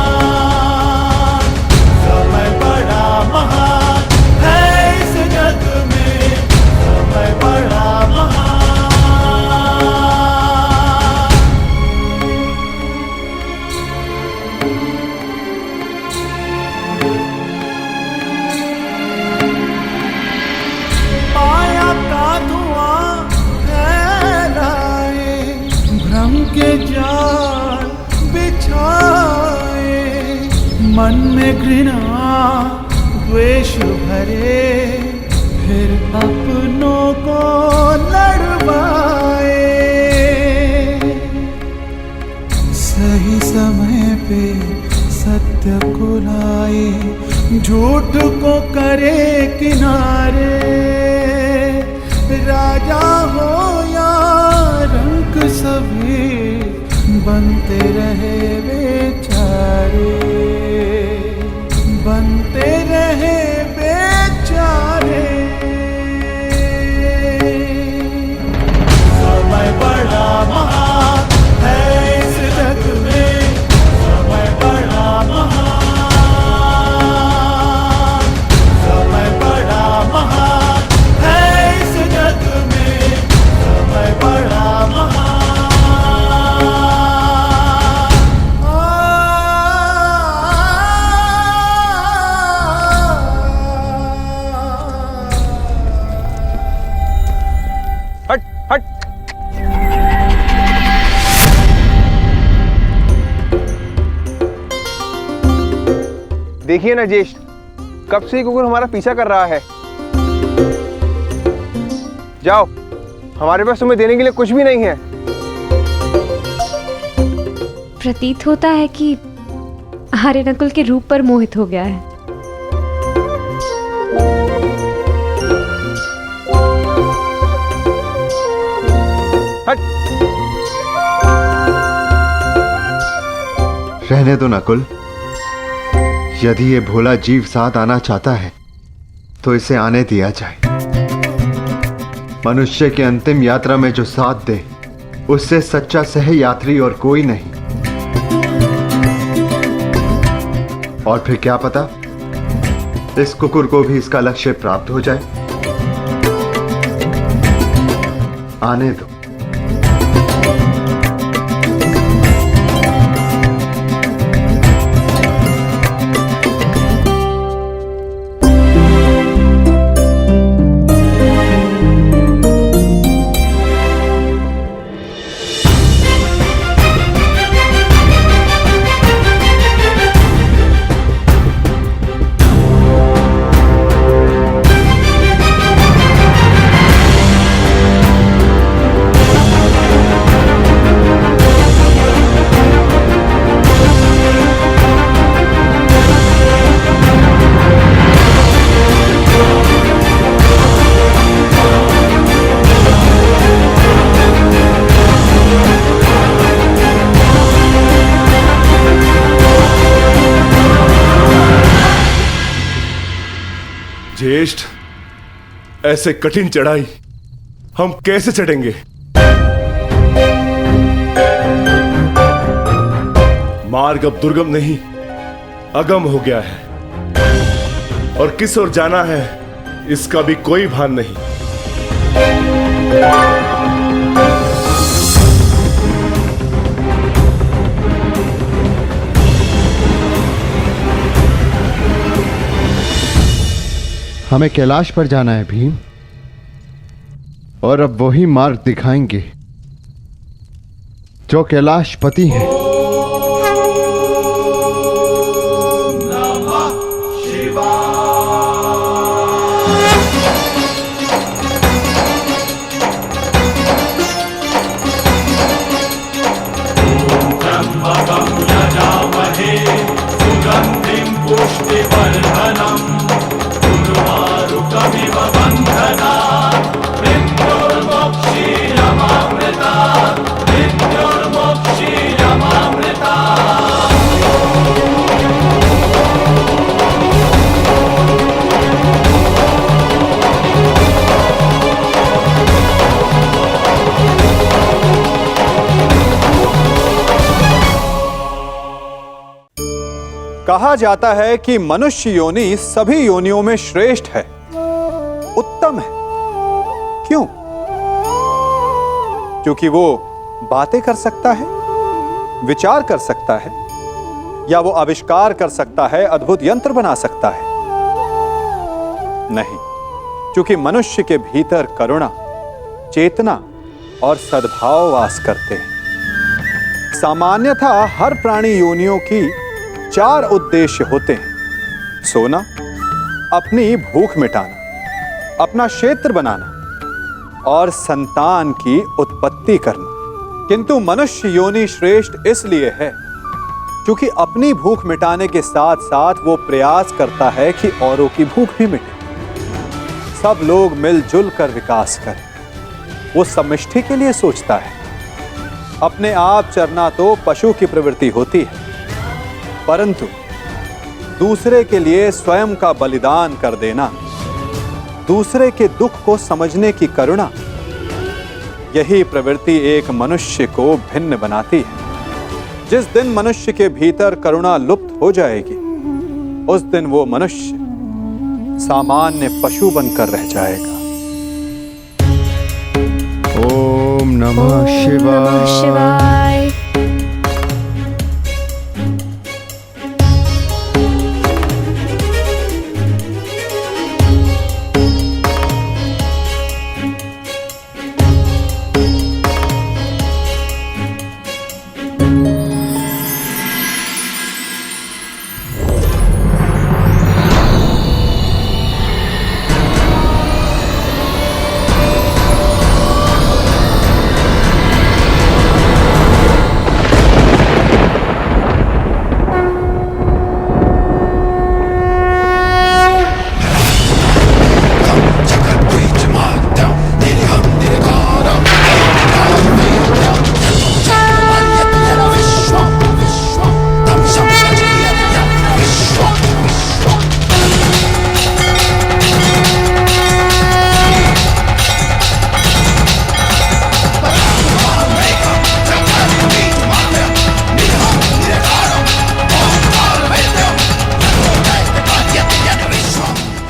समय बड़ा महान है इस जग में, समय बड़ा महान। माया का धुआं फैलाए, भ्रम के जाल बिछाए, मन में घृणा द्वेष भरे, फिर अपनों को लड़वाए। सही समय पे सत्य को लाए, झूठ को करे किनारे। राजा हो या रंक सभी बनते रहे बेचारे, बनते रहे बेचारे। समय बड़ा महान है इस जग में, समय बड़ा महान, समय बड़ा महान है इस जग में, समय बड़ा महान। हट हट। देखिए ना ज्येष्ठ, कब से ये कुकुर हमारा पीछा कर रहा है। जाओ, हमारे पास तुम्हें देने के लिए कुछ भी नहीं है। प्रतीत होता है कि आर्यनकुल के रूप पर मोहित हो गया है। रहने दो नकुल, यदि ये भोला जीव साथ आना चाहता है तो इसे आने दिया जाए। मनुष्य की अंतिम यात्रा में जो साथ दे, उससे सच्चा सह यात्री और कोई नहीं। और फिर क्या पता, इस कुकुर को भी इसका लक्ष्य प्राप्त हो जाए। आने दो। ज्येष्ठ, ऐसे कठिन चढ़ाई हम कैसे चढ़ेंगे? मार्ग अब दुर्गम नहीं, अगम हो गया है, और किस ओर जाना है इसका भी कोई भान नहीं। हमें कैलाश पर जाना है भीम, और अब वही मार्ग दिखाएंगे जो कैलाशपति हैं। कहा जाता है कि मनुष्य योनि सभी योनियों में श्रेष्ठ है, उत्तम है। क्यों? क्योंकि वो बातें कर सकता है, विचार कर सकता है, या वो आविष्कार कर सकता है, अद्भुत यंत्र बना सकता है। नहीं, क्योंकि मनुष्य के भीतर करुणा, चेतना और सद्भाव वास करते हैं। सामान्यतः हर प्राणी योनियों की 4 उद्देश्य होते हैं: सोना, अपनी भूख मिटाना, अपना क्षेत्र बनाना और संतान की उत्पत्ति करना। किंतु मनुष्य योनि श्रेष्ठ इसलिए है क्योंकि अपनी भूख मिटाने के साथ साथ वो प्रयास करता है कि औरों की भूख भी मिटे, सब लोग मिलजुल कर विकास करें। वो समष्टि के लिए सोचता है। अपने आप चरना तो पशु की प्रवृत्ति होती है, परंतु दूसरे के लिए स्वयं का बलिदान कर देना, दूसरे के दुख को समझने की करुणा, यही प्रवृत्ति एक मनुष्य को भिन्न बनाती है। जिस दिन मनुष्य के भीतर करुणा लुप्त हो जाएगी, उस दिन वो मनुष्य सामान्य पशु बनकर रह जाएगा। ओम नमः शिवाय।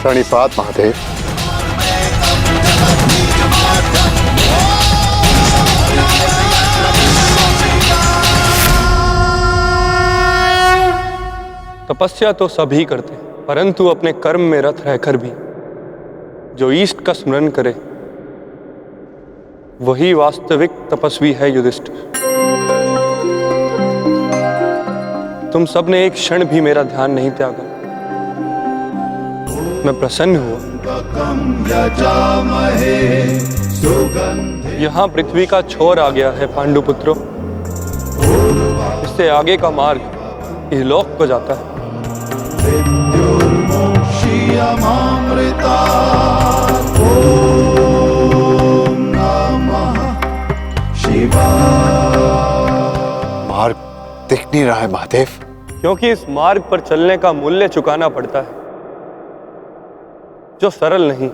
प्रणिपात महादेव। तपस्या तो सभी करते, परंतु अपने कर्म में रत रहकर भी जो ईष्ट का स्मरण करे वही वास्तविक तपस्वी है। युधिष्ठिर, तुम सबने एक क्षण भी मेरा ध्यान नहीं त्यागा। मैं प्रसन्न हुआ। यहाँ पृथ्वी का छोर आ गया है पांडुपुत्रों। इससे आगे का मार्ग इहलोक को जाता है। मार्ग दिख नहीं रहा है महादेव। क्योंकि इस मार्ग पर चलने का मूल्य चुकाना पड़ता है। जो सरल नहीं।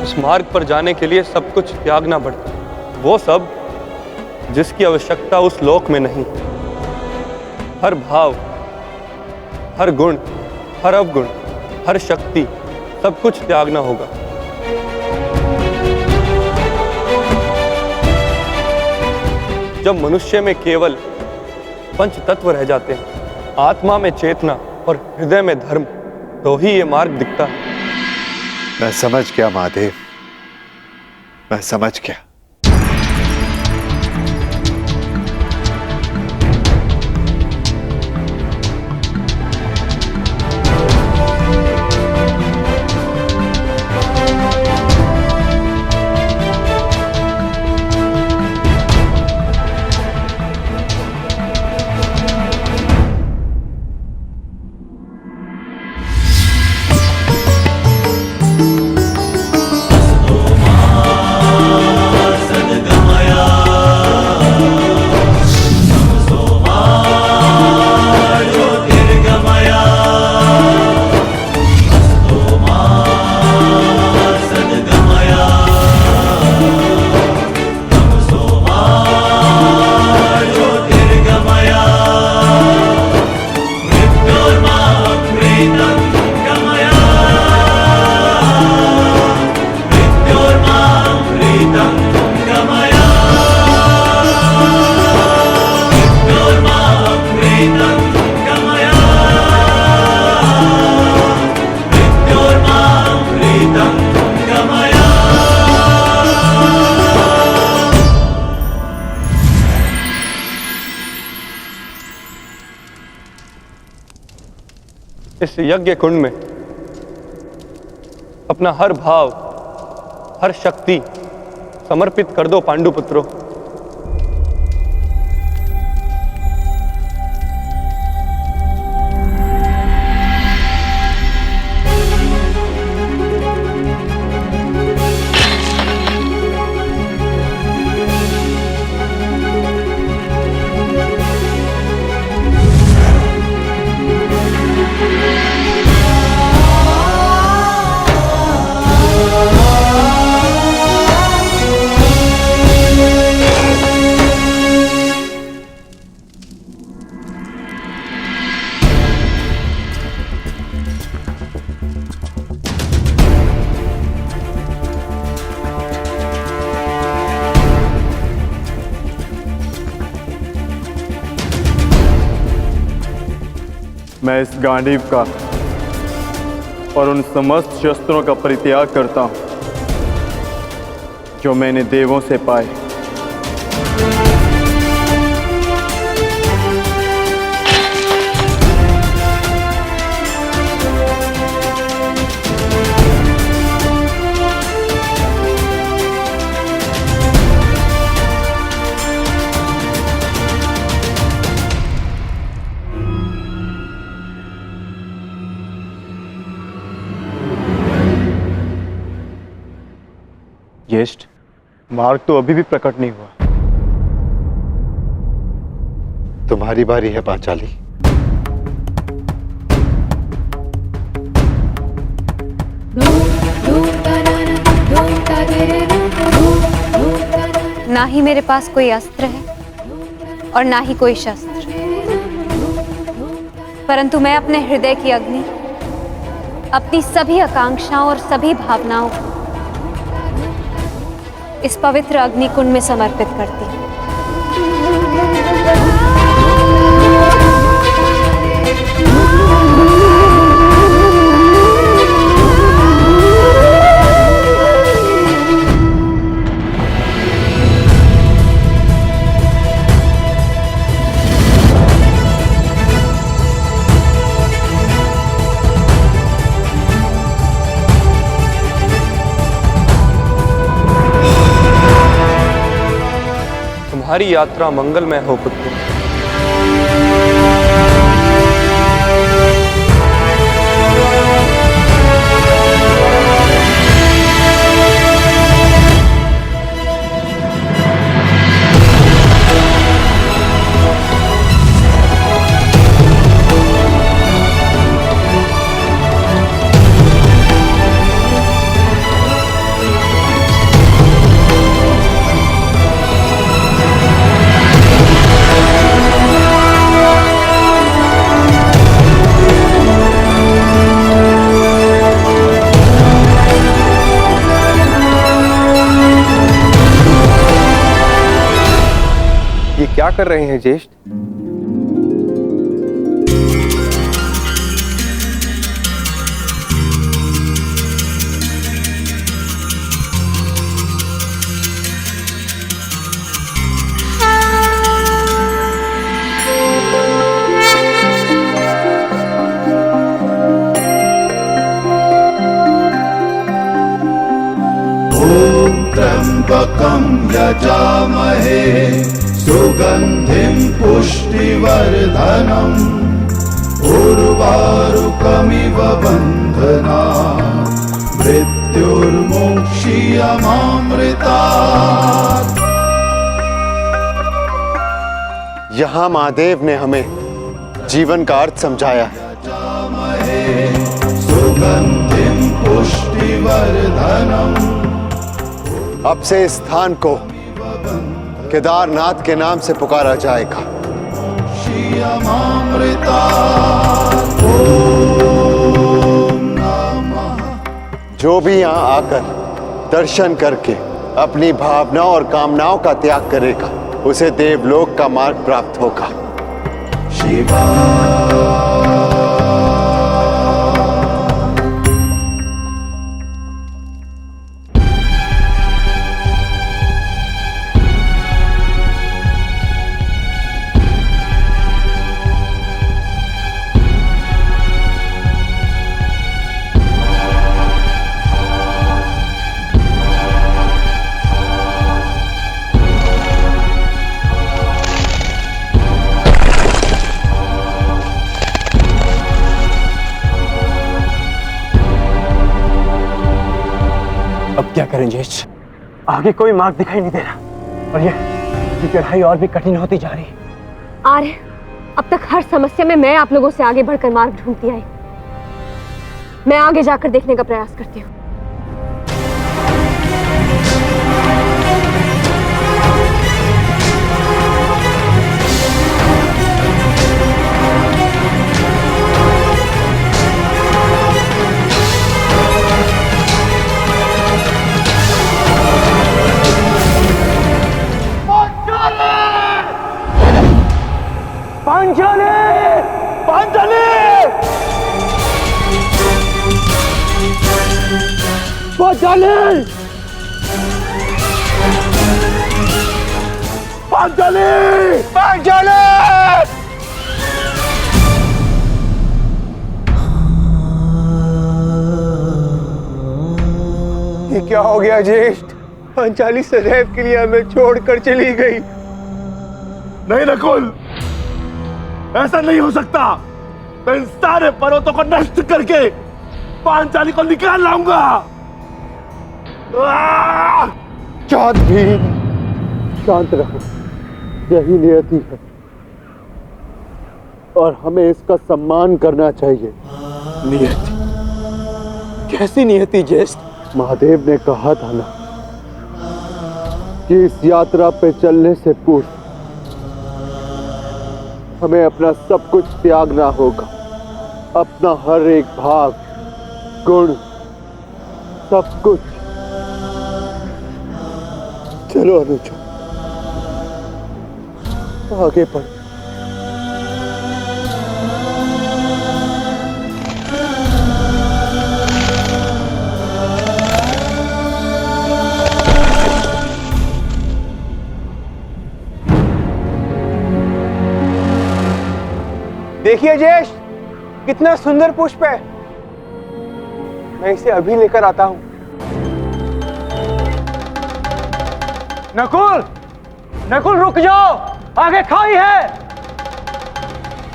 इस मार्ग पर जाने के लिए सब कुछ त्यागना पड़ता है, वो सब जिसकी आवश्यकता उस लोक में नहीं। हर भाव, हर गुण, हर अवगुण, हर शक्ति, सब कुछ त्यागना होगा। जब मनुष्य में केवल पंच तत्व रह जाते हैं, आत्मा में चेतना और हृदय में धर्म, तो ही ये मार्ग दिखता है। मैं समझ गया महादेव, मैं समझ गया। इस यज्ञ कुंड में अपना हर भाव, हर शक्ति समर्पित कर दो पांडुपुत्रों। मैं इस गांडीव का और उन समस्त शस्त्रों का परित्याग करता हूं जो मैंने देवों से पाए। ज्येष्ठ, मार्ग तो अभी भी प्रकट नहीं हुआ। तुम्हारी बारी है पांचाली। ना ही मेरे पास कोई अस्त्र है और ना ही कोई शस्त्र, परंतु मैं अपने हृदय की अग्नि, अपनी सभी आकांक्षाओं और सभी भावनाओं को इस पवित्र अग्निकुंड में समर्पित करती हूँ। तुम्हारी यात्रा मंगलमय हो पुत्र। क्या कर रहे हैं ज्येष्ठ? त्र्यंबकं यजामहे सुगंधिं पुष्टिवर्धनम् उर्वारुकमिव बन्धनात् मृत्युर्मोक्षीयमामृतात्। यहाँ महादेव ने हमें जीवन का अर्थ समझाया है। सुगंधिं पुष्टिवर्धनम्। अब से इस स्थान को केदारनाथ के नाम से पुकारा जाएगा। जो भी यहाँ आकर दर्शन करके अपनी भावनाओं और कामनाओं का त्याग करेगा उसे देवलोक का मार्ग प्राप्त होगा। शिवा क्या करें ज्येष्ठ? आगे कोई मार्ग दिखाई नहीं दे रहा और ये चढ़ाई और भी कठिन होती जा रही है। आर्य, अब तक हर समस्या में मैं आप लोगों से आगे बढ़कर मार्ग ढूंढती आई। मैं आगे जाकर देखने का प्रयास करती हूँ। पांचाली! पांचाली! पांचाली! पांचाली! पांचाली! ये क्या हो गया ज्येष्ठ? पांचाली सदैव के लिए हमें छोड़कर चली गई। नहीं नकुल, ऐसा नहीं हो सकता। मैं इन सारे पर्वतों को नष्ट करके पांचाली को निकाल लाऊंगा। शांत भीम, शांत रहो। यही नियति है और हमें इसका सम्मान करना चाहिए। नियति? कैसी नियति ज्येष्ठ? महादेव ने कहा था ना कि इस यात्रा पे चलने से पूर्व हमें अपना सब कुछ त्यागना होगा। अपना हर एक भाग, गुण, सब कुछ। चलो अनुज, आगे बढ़। देखिए ज्येष्ठ, कितना सुंदर पुष्प है। मैं इसे अभी लेकर आता हूं। नकुल, नकुल रुक जाओ, आगे खाई है।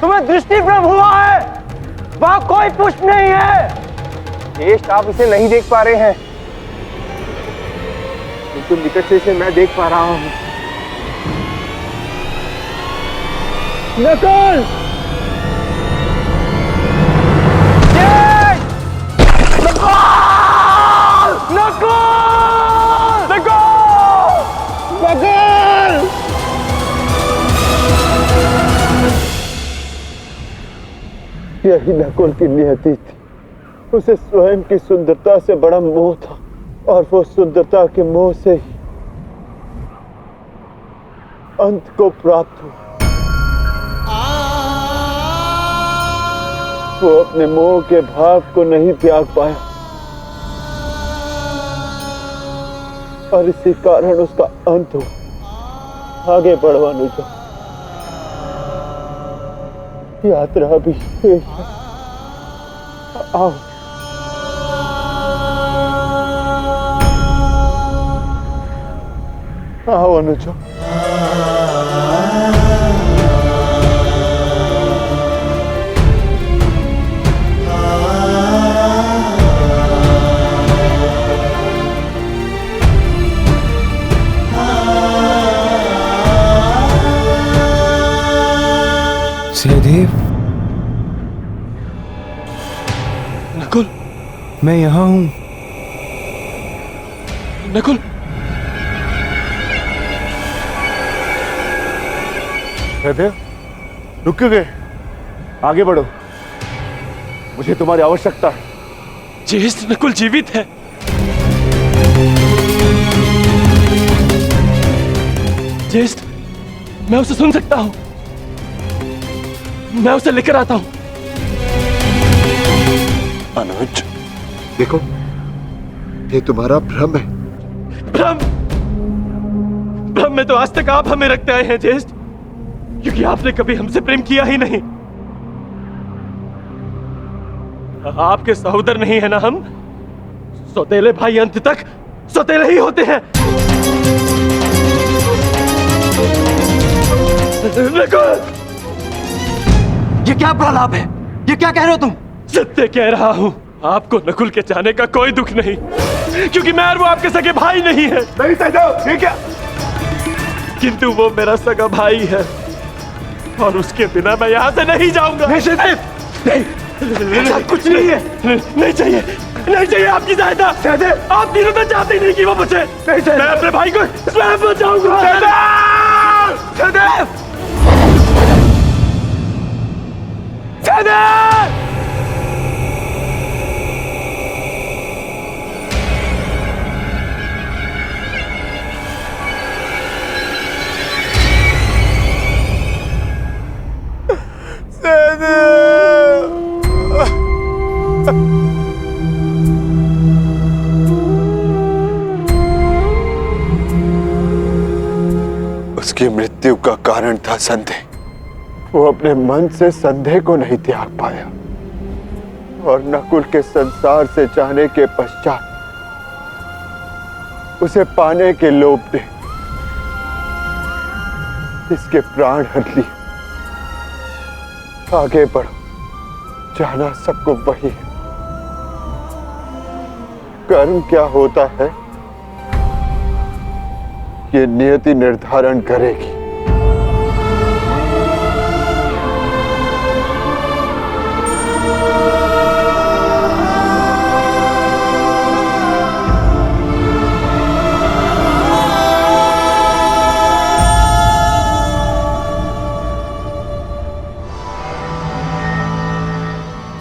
तुम्हें दृष्टि भ्रम हुआ है, वहां कोई पुष्प नहीं है। ज्येष्ठ, आप इसे नहीं देख पा रहे हैं, बिल्कुल निकट से इसे मैं देख पा रहा हूं। नकुल! यही नकुल की नियति थी। उसे स्वयं की सुंदरता से बड़ा मोह था और वो सुंदरता के मोह से ही अंत को प्राप्त हुआ। वो अपने मोह के भाव को नहीं त्याग पाया और इसी कारण उसका अंत हुआ। आगे बढ़ो अनुजा, यात्रा अभी शेष है। आओ। आओ अनुजा। सहदेव, नकुल, मैं यहां हूं। नकुल, सहदेव, रुक क्यों गए? आगे बढ़ो, मुझे तुम्हारी आवश्यकता है। ज्येष्ठ नकुल जीवित है। ज्येष्ठ, मैं उसे सुन सकता हूं। मैं उसे लेकर आता हूं। अनुज, देखो, ये तुम्हारा भ्रम है। भ्रम? भ्रम में तो आज तक आप हमें रखते आए हैं ज्येष्ठ, क्योंकि आपने कभी हमसे प्रेम किया ही नहीं। आपके सहोदर नहीं है ना हम? सौतेले भाई अंत तक सौतेले ही होते हैं। ये क्या प्रलाप है? ये क्या कह रहे हो तुम? सत्य कह रहा हूं। आपको नकुल के जाने का कोई दुख नहीं, क्योंकि मैं और वो आपके सगे भाई नहीं है। नहीं सहदेव, ये क्या? किंतु वो मेरा सगा भाई है और उसके बिना मैं यहाँ से नहीं जाऊंगा। नहीं सहदेव, नहीं, कुछ नहीं है। नहीं चाहिए, नहीं चाहिए आपकी सहायता। सहदेव, आप तीनों तो चाहते नहीं कि वो बचे। मैं अपने भाई को स्वयं बचाऊंगा। सहदेव, सहदेव! उसकी मृत्यु का कारण था संदेह। वो अपने मन से संदेह को नहीं त्याग पाया और नकुल के संसार से जाने के पश्चात उसे पाने के लोभ ने इसके प्राण हर लिए। आगे बढ़ो, जाना सबको वही है। कर्म क्या होता है ये नियति निर्धारण करेगी।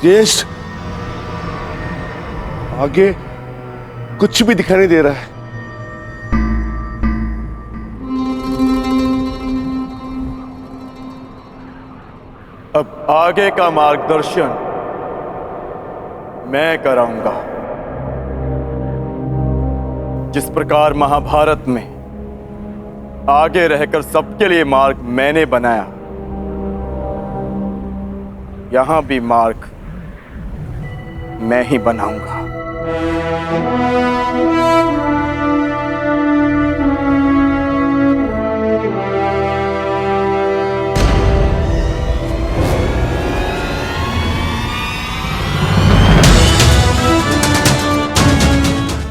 ज्येष्ठ, आगे कुछ भी दिखाई नहीं दे रहा है। अब आगे का मार्गदर्शन मैं कराऊंगा। जिस प्रकार महाभारत में आगे रहकर सबके लिए मार्ग मैंने बनाया, यहां भी मार्ग मैं ही बनाऊंगा।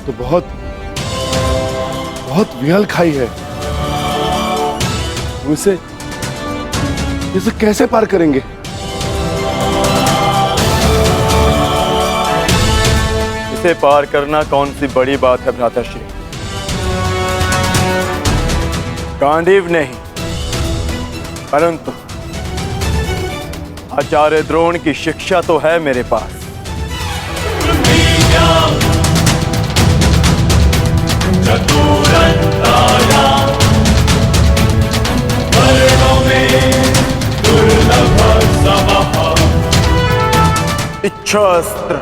तो बहुत बहुत विहल खाई है। इसे कैसे पार करेंगे? इसे पार करना कौन सी बड़ी बात है भ्राताश्री। गांडीव नहीं, परंतु आचार्य द्रोण की शिक्षा तो है मेरे पास। शस्त्र।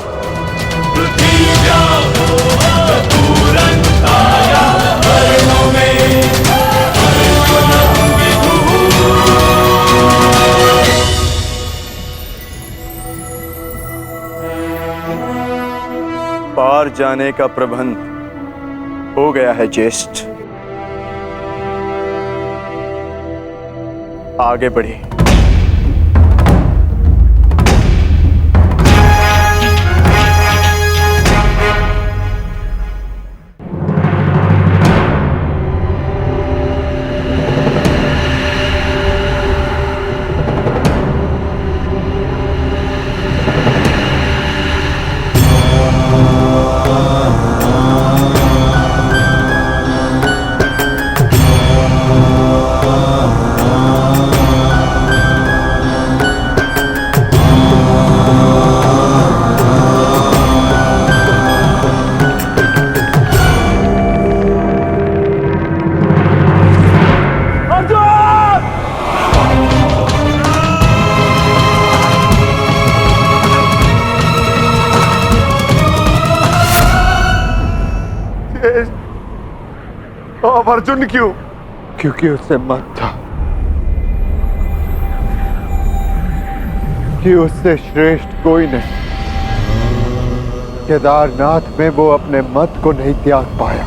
पार जाने का प्रबंध हो गया है ज्येष्ठ। आगे बढ़िए। अब अर्जुन क्यों? क्योंकि उससे मत था कि उससे श्रेष्ठ कोई नहीं। केदारनाथ में वो अपने मत को नहीं त्याग पाया,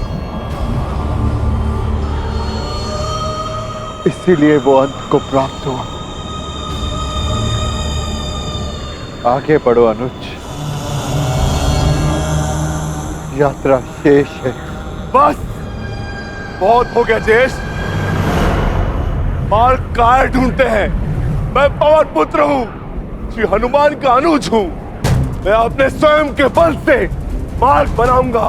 इसीलिए वो अंत को प्राप्त हुआ। आगे बढ़ो अनुज, यात्रा शेष है। बस बहुत हो गया ज्येष्ठ। मार्ग काय ढूंढते हैं? मैं पवन पुत्र हूँ, श्री हनुमान का अनुज हूँ। मैं अपने स्वयं के बल से मार्ग बनाऊंगा,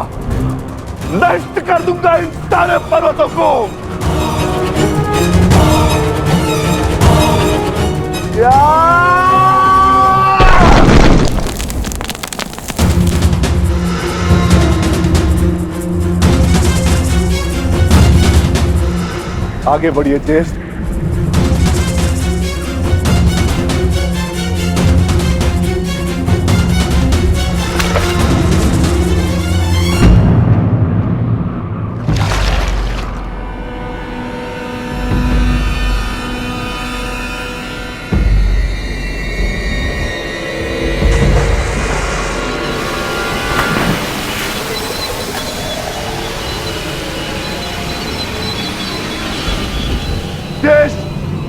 नष्ट कर दूंगा इन सारे पर्वतों को। आगे बढ़िए ज्येष्ठ।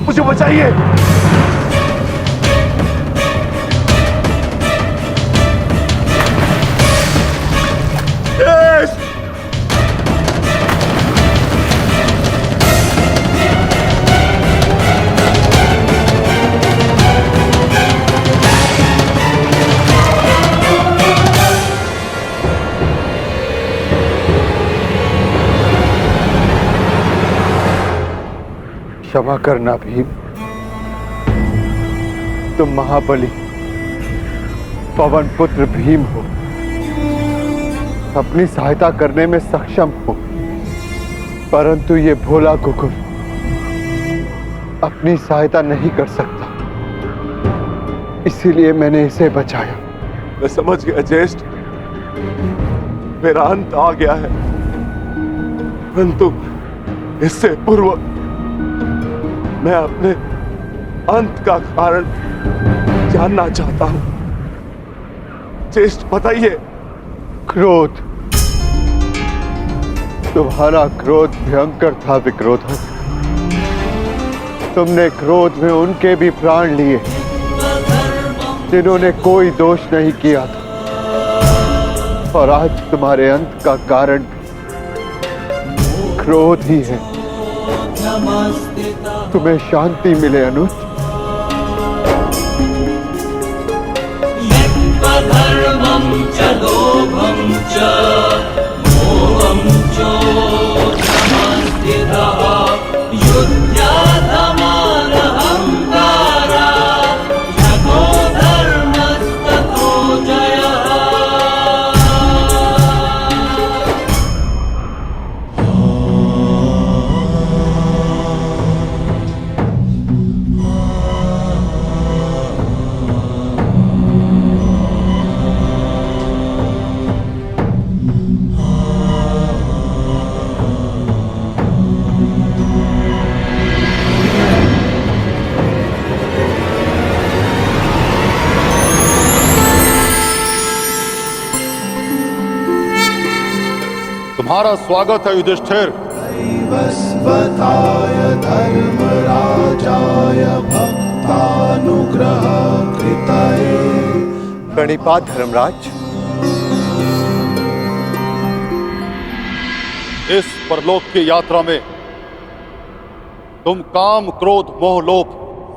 मुझे बचाइए। क्षमा करना भीम, तुम महाबली पवन पुत्र भीम हो, अपनी सहायता करने में सक्षम हो, परंतु ये भोला कुकुर अपनी सहायता नहीं कर सकता, इसीलिए मैंने इसे बचाया। मैं समझ गया ज्येष्ठ, मेरा अंत आ गया है, परंतु इससे पूर्व मैं अपने अंत का कारण जानना चाहता हूं। ज्येष्ठ बताइए। क्रोध, तुम्हारा क्रोध भयंकर था विक्रोधन। तुमने क्रोध में उनके भी प्राण लिए जिन्होंने कोई दोष नहीं किया था, और आज तुम्हारे अंत का कारण क्रोध ही है। तुम्हें शांति मिले अनुज। धर्मं च लोभं च मोहं चोषमस्थितः युध्याधमानहंकारा यतो धर्मस्ततो जयः। तुम्हारा स्वागत है युधिष्ठिर। वस्वताय धर्मराजाय भक्तानुग्रह कृतये। प्रणिपात धर्मराज। इस परलोक की यात्रा में तुम काम, क्रोध, मोह, लोभ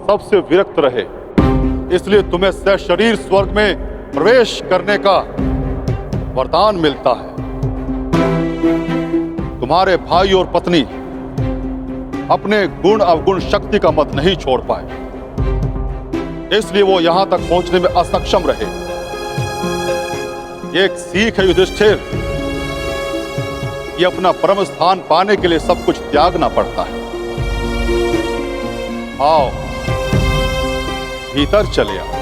सबसे विरक्त रहे, इसलिए तुम्हें सशरीर स्वर्ग में प्रवेश करने का वरदान मिलता है। तुम्हारे भाई और पत्नी अपने गुण अवगुण शक्ति का मत नहीं छोड़ पाए, इसलिए वो यहां तक पहुंचने में असक्षम रहे। ये एक सीख है युधिष्ठिर कि अपना परम स्थान पाने के लिए सब कुछ त्यागना पड़ता है। आओ भीतर चले आओ।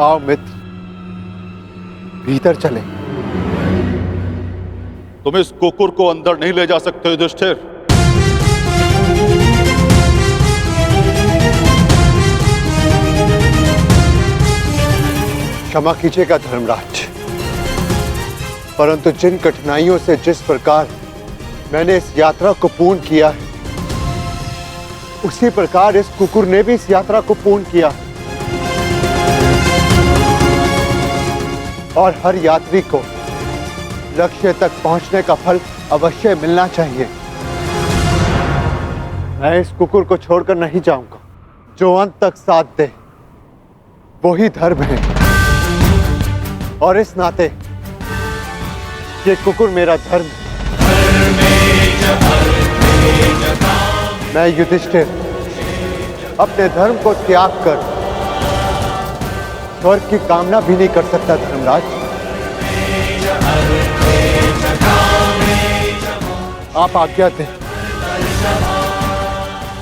आओ मित्र, भीतर चले। तुम इस कुकुर को अंदर नहीं ले जा सकते युधिष्ठिर। क्षमा कीजिएगा धर्मराज, परंतु जिन कठिनाइयों से जिस प्रकार मैंने इस यात्रा को पूर्ण किया है, उसी प्रकार इस कुकुर ने भी इस यात्रा को पूर्ण किया है। और हर यात्री को लक्ष्य तक पहुंचने का फल अवश्य मिलना चाहिए। मैं इस कुकुर को छोड़कर नहीं जाऊंगा। जो अंत तक साथ दे वही धर्म है, और इस नाते ये कुकुर मेरा धर्म है। मैं युधिष्ठिर अपने धर्म को त्याग कर स्वर्ग की कामना भी नहीं कर सकता धर्मराज। आप आज्ञा दें,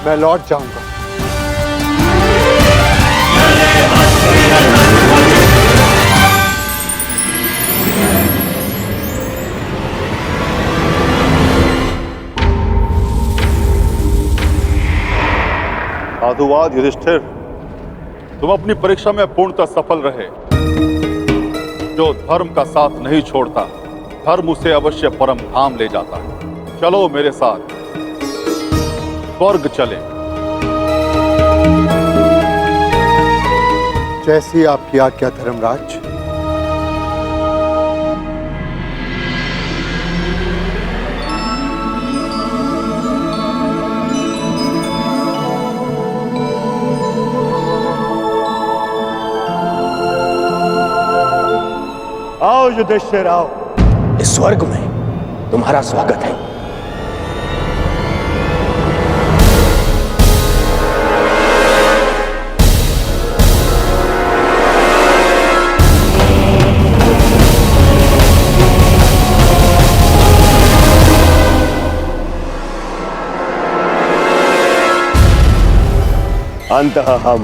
मैं लौट जाऊंगा। साधुवाद युधिष्ठिर, तुम अपनी परीक्षा में पूर्णतः सफल रहे। जो धर्म का साथ नहीं छोड़ता, धर्म उसे अवश्य परम धाम ले जाता है। चलो मेरे साथ स्वर्ग चले। जैसी आपकी आज्ञा धर्मराज। आओ युधिष्ठिर आओ। इस स्वर्ग में तुम्हारा स्वागत है। अंततः हम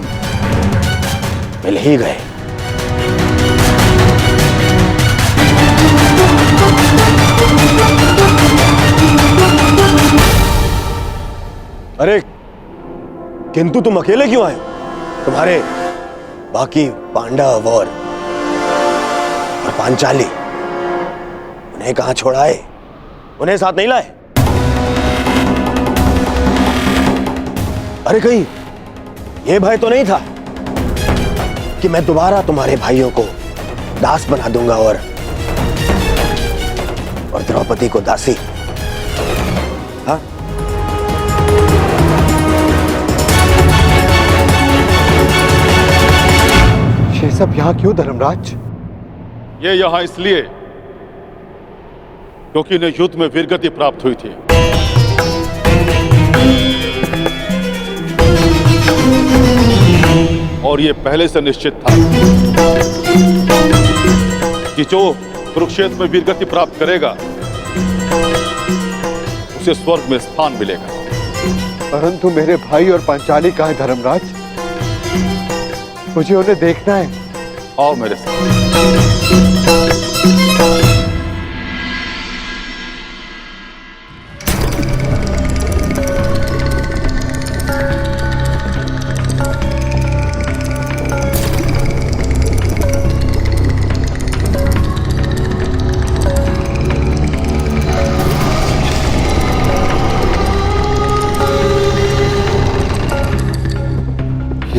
मिल ही गए। अरे किंतु तुम अकेले क्यों आए हो? तुम्हारे बाकी पांडव और पांचाली उन्हें कहां छोड़ाए? उन्हें साथ नहीं लाए? अरे कहीं ये भय तो नहीं था कि मैं दोबारा तुम्हारे भाइयों को दास बना दूंगा और द्रौपदी को दासी? हाँ? ये सब यहां क्यों धर्मराज? ये यहां इसलिए क्योंकि इन्हें युद्ध में वीरगति प्राप्त हुई थी। और ये पहले से निश्चित था कि जो कुरुक्षेत्र में वीरगति प्राप्त करेगा उसे स्वर्ग में स्थान मिलेगा। परंतु मेरे भाई और पांचाली कहाँ है धर्मराज? मुझे उन्हें देखना है। आओ मेरे साथ।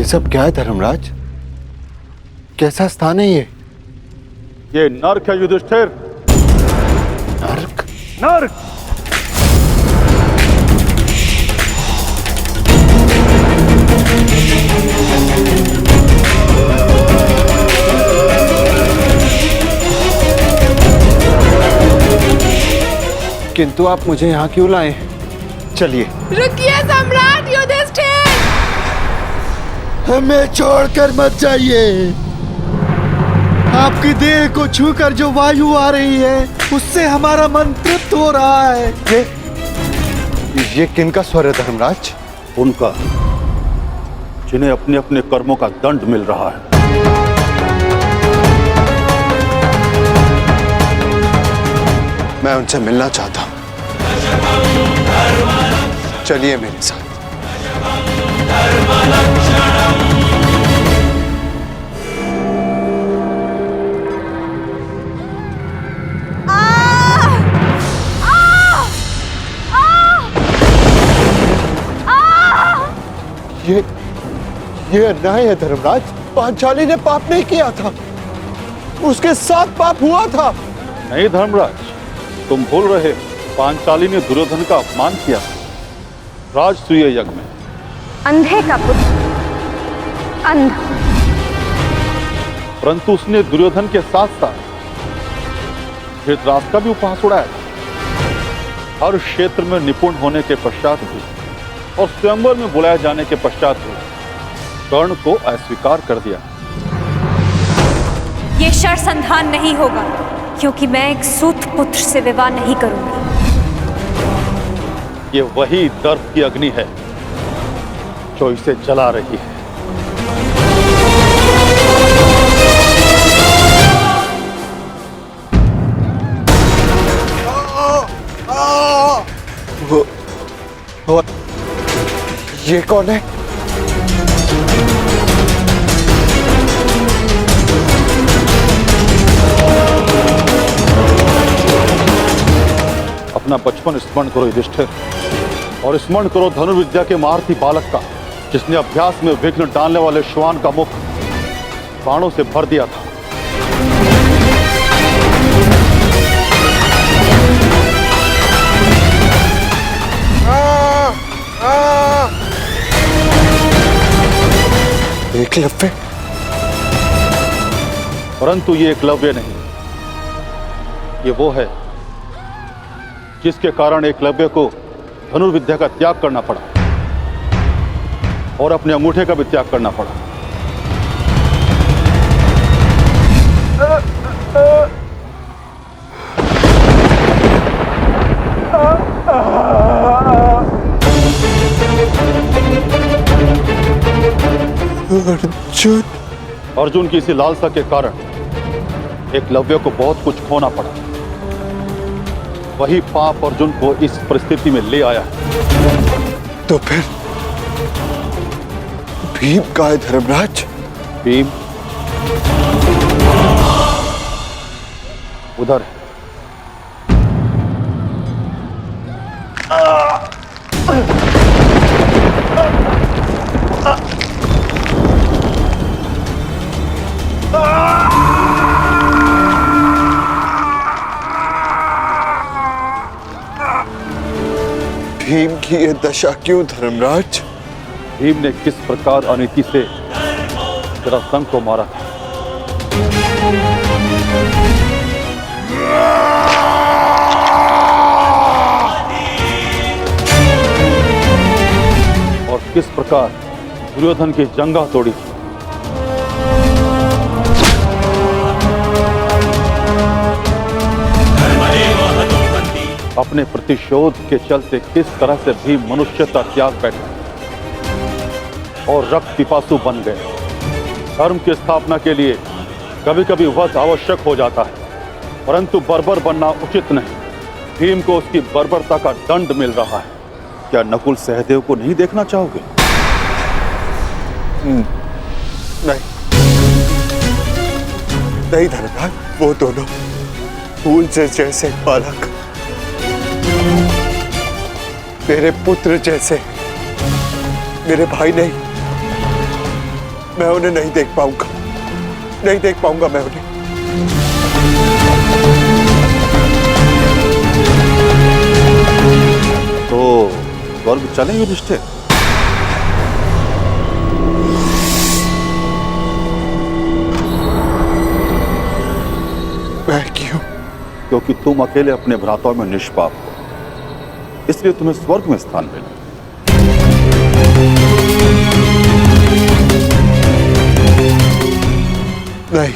सब क्या है धर्मराज? कैसा स्थान है ये नर्क है युधिष्ठिर। नर्क? नर्क। किंतु आप मुझे यहाँ क्यों लाए? चलिए। रुकिए सम्राट युधिष्ठिर! हमें छोड़कर मत जाइए। आपकी देह को छूकर जो वायु आ रही है उससे हमारा मन तृप्त हो रहा है। ये किनका स्वर है धर्मराज? उनका, जिन्हें अपने अपने कर्मों का दंड मिल रहा है। मैं उनसे मिलना चाहता हूं। चलिए मेरे साथ। ये अन्याय है धर्मराज। पांचाली ने पाप नहीं किया था, उसके साथ पाप हुआ था। नहीं धर्मराज, तुम भूल रहे, पांचाली ने दुर्योधन का अपमान किया राजसूय यज्ञ में। अंधे का पुत्र अंधा, परंतु उसने दुर्योधन के साथ साथ धृतराष्ट्र का भी उपहास उड़ाया था। हर क्षेत्र में निपुण होने के पश्चात भी और स्वयंवर में बुलाए जाने के पश्चात भी कर्ण को अस्वीकार कर दिया। ये शरसंधान नहीं होगा, क्योंकि मैं एक सूत पुत्र से विवाह नहीं करूंगी। ये वही दर्प की अग्नि है जो इसे जला रही है। वो ये कौन है? अपना बचपन स्मरण करो युधिष्ठिर, और स्मरण करो धनुर्विद्या के महारथी बालक का, जिसने अभ्यास में विघ्न डालने वाले श्वान का मुख बाणों से भर दिया था। एकलव्य? परंतु ये एकलव्य नहीं, ये वो है जिसके कारण एकलव्य को धनुर्विद्या का त्याग करना पड़ा और अपने अंगूठे का भी त्याग करना पड़ा। अर्जुन। अर्जुन की इसी लालसा के कारण एकलव्य को बहुत कुछ खोना पड़ा। वही पाप अर्जुन को इस परिस्थिति में ले आया है। तो फिर भीम का है धर्मराज? भीम उधर है। भीम की ये दशा क्यों धर्मराज? भीम ने किस प्रकार अनीति से जरासंध को मारा था। और किस प्रकार दुर्योधन की जंगा तोड़ी थी। अपने प्रतिशोध के चलते किस तरह से भी मनुष्यता त्याग बैठा और रक्त पिपासु बन गए। धर्म की स्थापना के लिए कभी कभी वध आवश्यक हो जाता है, परंतु बर्बर बनना उचित नहीं। भीम को उसकी बर्बरता का दंड मिल रहा है। क्या नकुल सहदेव को नहीं देखना चाहोगे? नहीं नहीं धर्मराज, वो दोनों फूल से जैसे बालक, मेरे पुत्र जैसे, मेरे भाई नहीं, मैं उन्हें नहीं देख पाऊंगा, नहीं देख पाऊंगा मैं उन्हें। तो स्वर्ग चलें युधिष्ठिर? मैं क्यों? क्योंकि तुम अकेले अपने भ्राताओं में निष्पाप हो, इसलिए तुम्हें स्वर्ग में स्थान मिला। नहीं,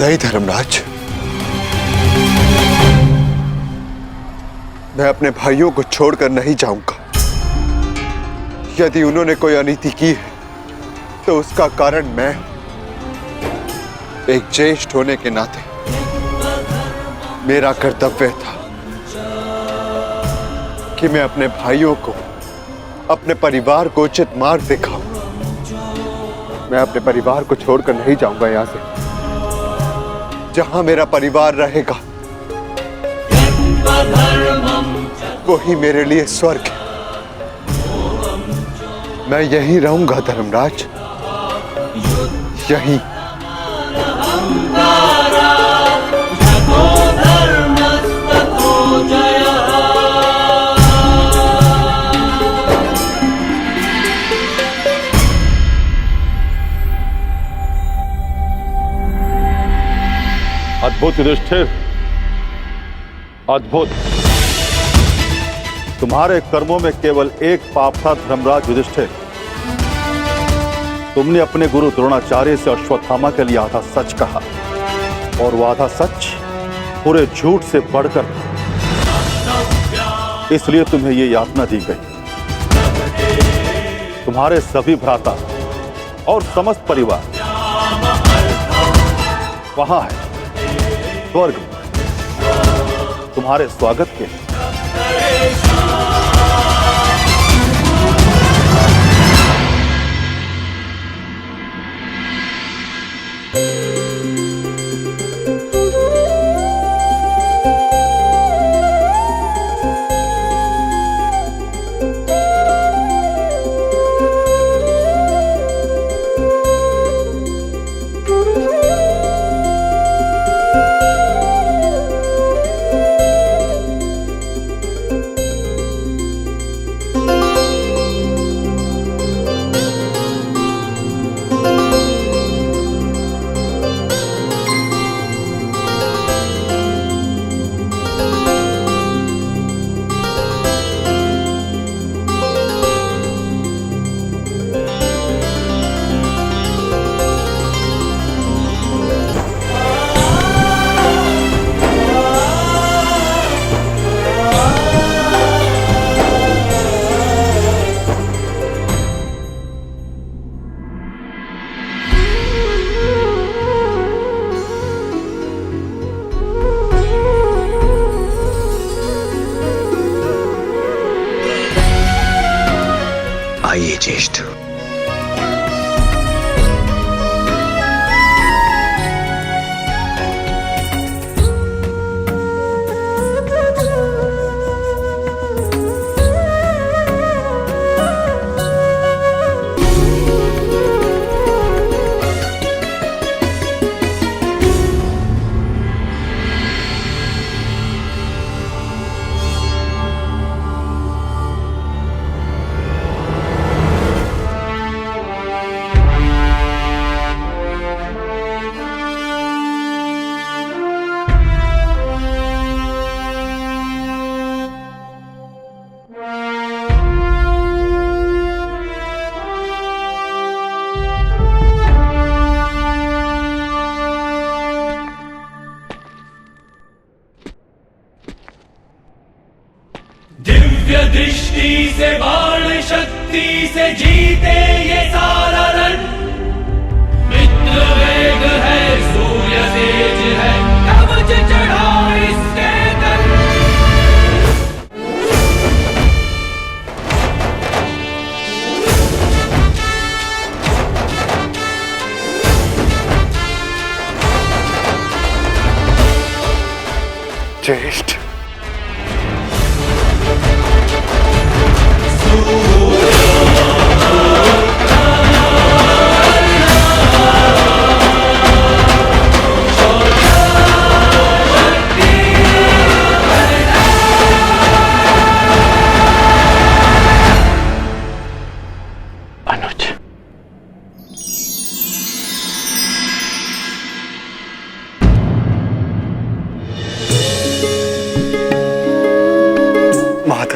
नहीं धर्मराज, मैं अपने भाइयों को छोड़कर नहीं जाऊंगा। यदि उन्होंने कोई अनीति की है तो उसका कारण मैं एक ज्येष्ठ होने के नाते मेरा कर्तव्य था कि मैं अपने भाइयों को, अपने परिवार को उचित मार्ग दिखाऊं। मैं अपने परिवार को छोड़कर नहीं जाऊंगा यहां से। जहां मेरा परिवार रहेगा वही मेरे लिए स्वर्ग है। मैं यहीं रहूंगा धर्मराज, यहीं। अद्भुत युधिष्ठिर, अद्भुत। तुम्हारे कर्मों में केवल एक पाप था धर्मराज युधिष्ठिर। तुमने अपने गुरु द्रोणाचार्य से अश्वत्थामा के लिए आधा सच कहा, और वो आधा सच पूरे झूठ से बढ़कर था। इसलिए तुम्हें ये यातना दी गई। तुम्हारे सभी भ्राता और समस्त परिवार वहां है स्वर्ग में, तुम्हारे स्वागत के। आइए ज्येष्ठ। दिव्य दृष्टि से बाण शक्ति से जीते ये सारा रण। मित्र वेग है, सूर्य तेज है, कवच चढ़ा इसके तन। ज्येष्ठ, सूर्य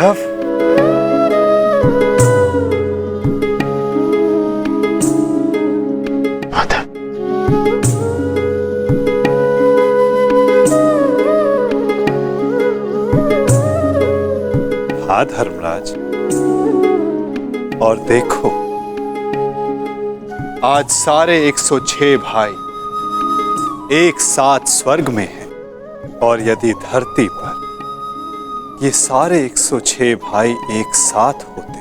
माधव, हाँ धर्मराज, और देखो आज सारे 106 भाई एक साथ स्वर्ग में हैं, और यदि धरती पर ये सारे 106 भाई एक साथ होते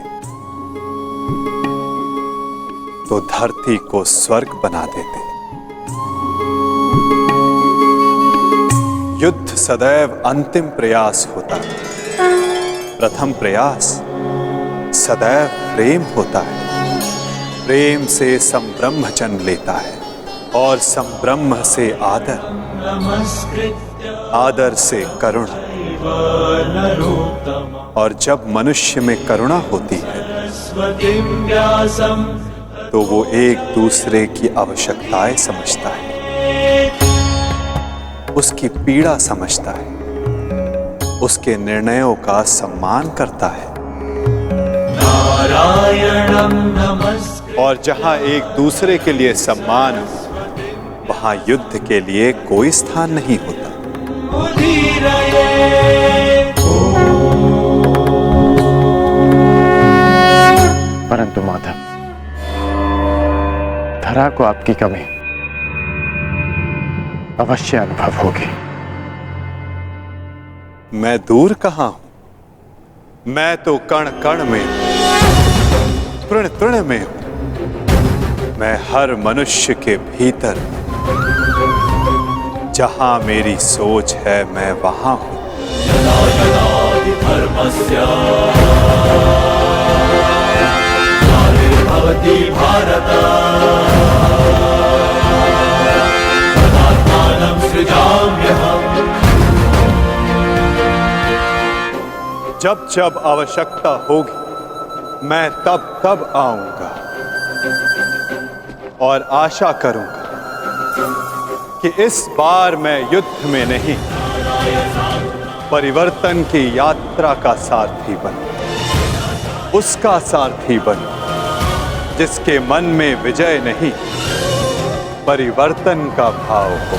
तो धरती को स्वर्ग बना देते। युद्ध सदैव अंतिम प्रयास होता है, प्रथम प्रयास सदैव प्रेम होता है। प्रेम से संब्रह्म जन्म लेता है, और संब्रह्म से आदर, आदर से करुणा, और जब मनुष्य में करुणा होती है तो वो एक दूसरे की आवश्यकताएं समझता है, उसकी पीड़ा समझता है, उसके निर्णयों का सम्मान करता है। और जहां एक दूसरे के लिए सम्मान हो, वहां युद्ध के लिए कोई स्थान नहीं होता। परंतु माधव, धरा को आपकी कमी अवश्य अनुभव होगी। मैं दूर कहां हूं, मैं तो कण कण में हूं, तृण तृण में हूं। मैं हर मनुष्य के भीतर हूं। जहां मेरी सोच है मैं वहां हूं। जब जब आवश्यकता होगी मैं तब तब आऊंगा, और आशा करूंगा कि इस बार मैं युद्ध में नहीं, परिवर्तन की यात्रा का सारथी बनूं, उसका सारथी बनूं जिसके मन में विजय नहीं, परिवर्तन का भाव हो।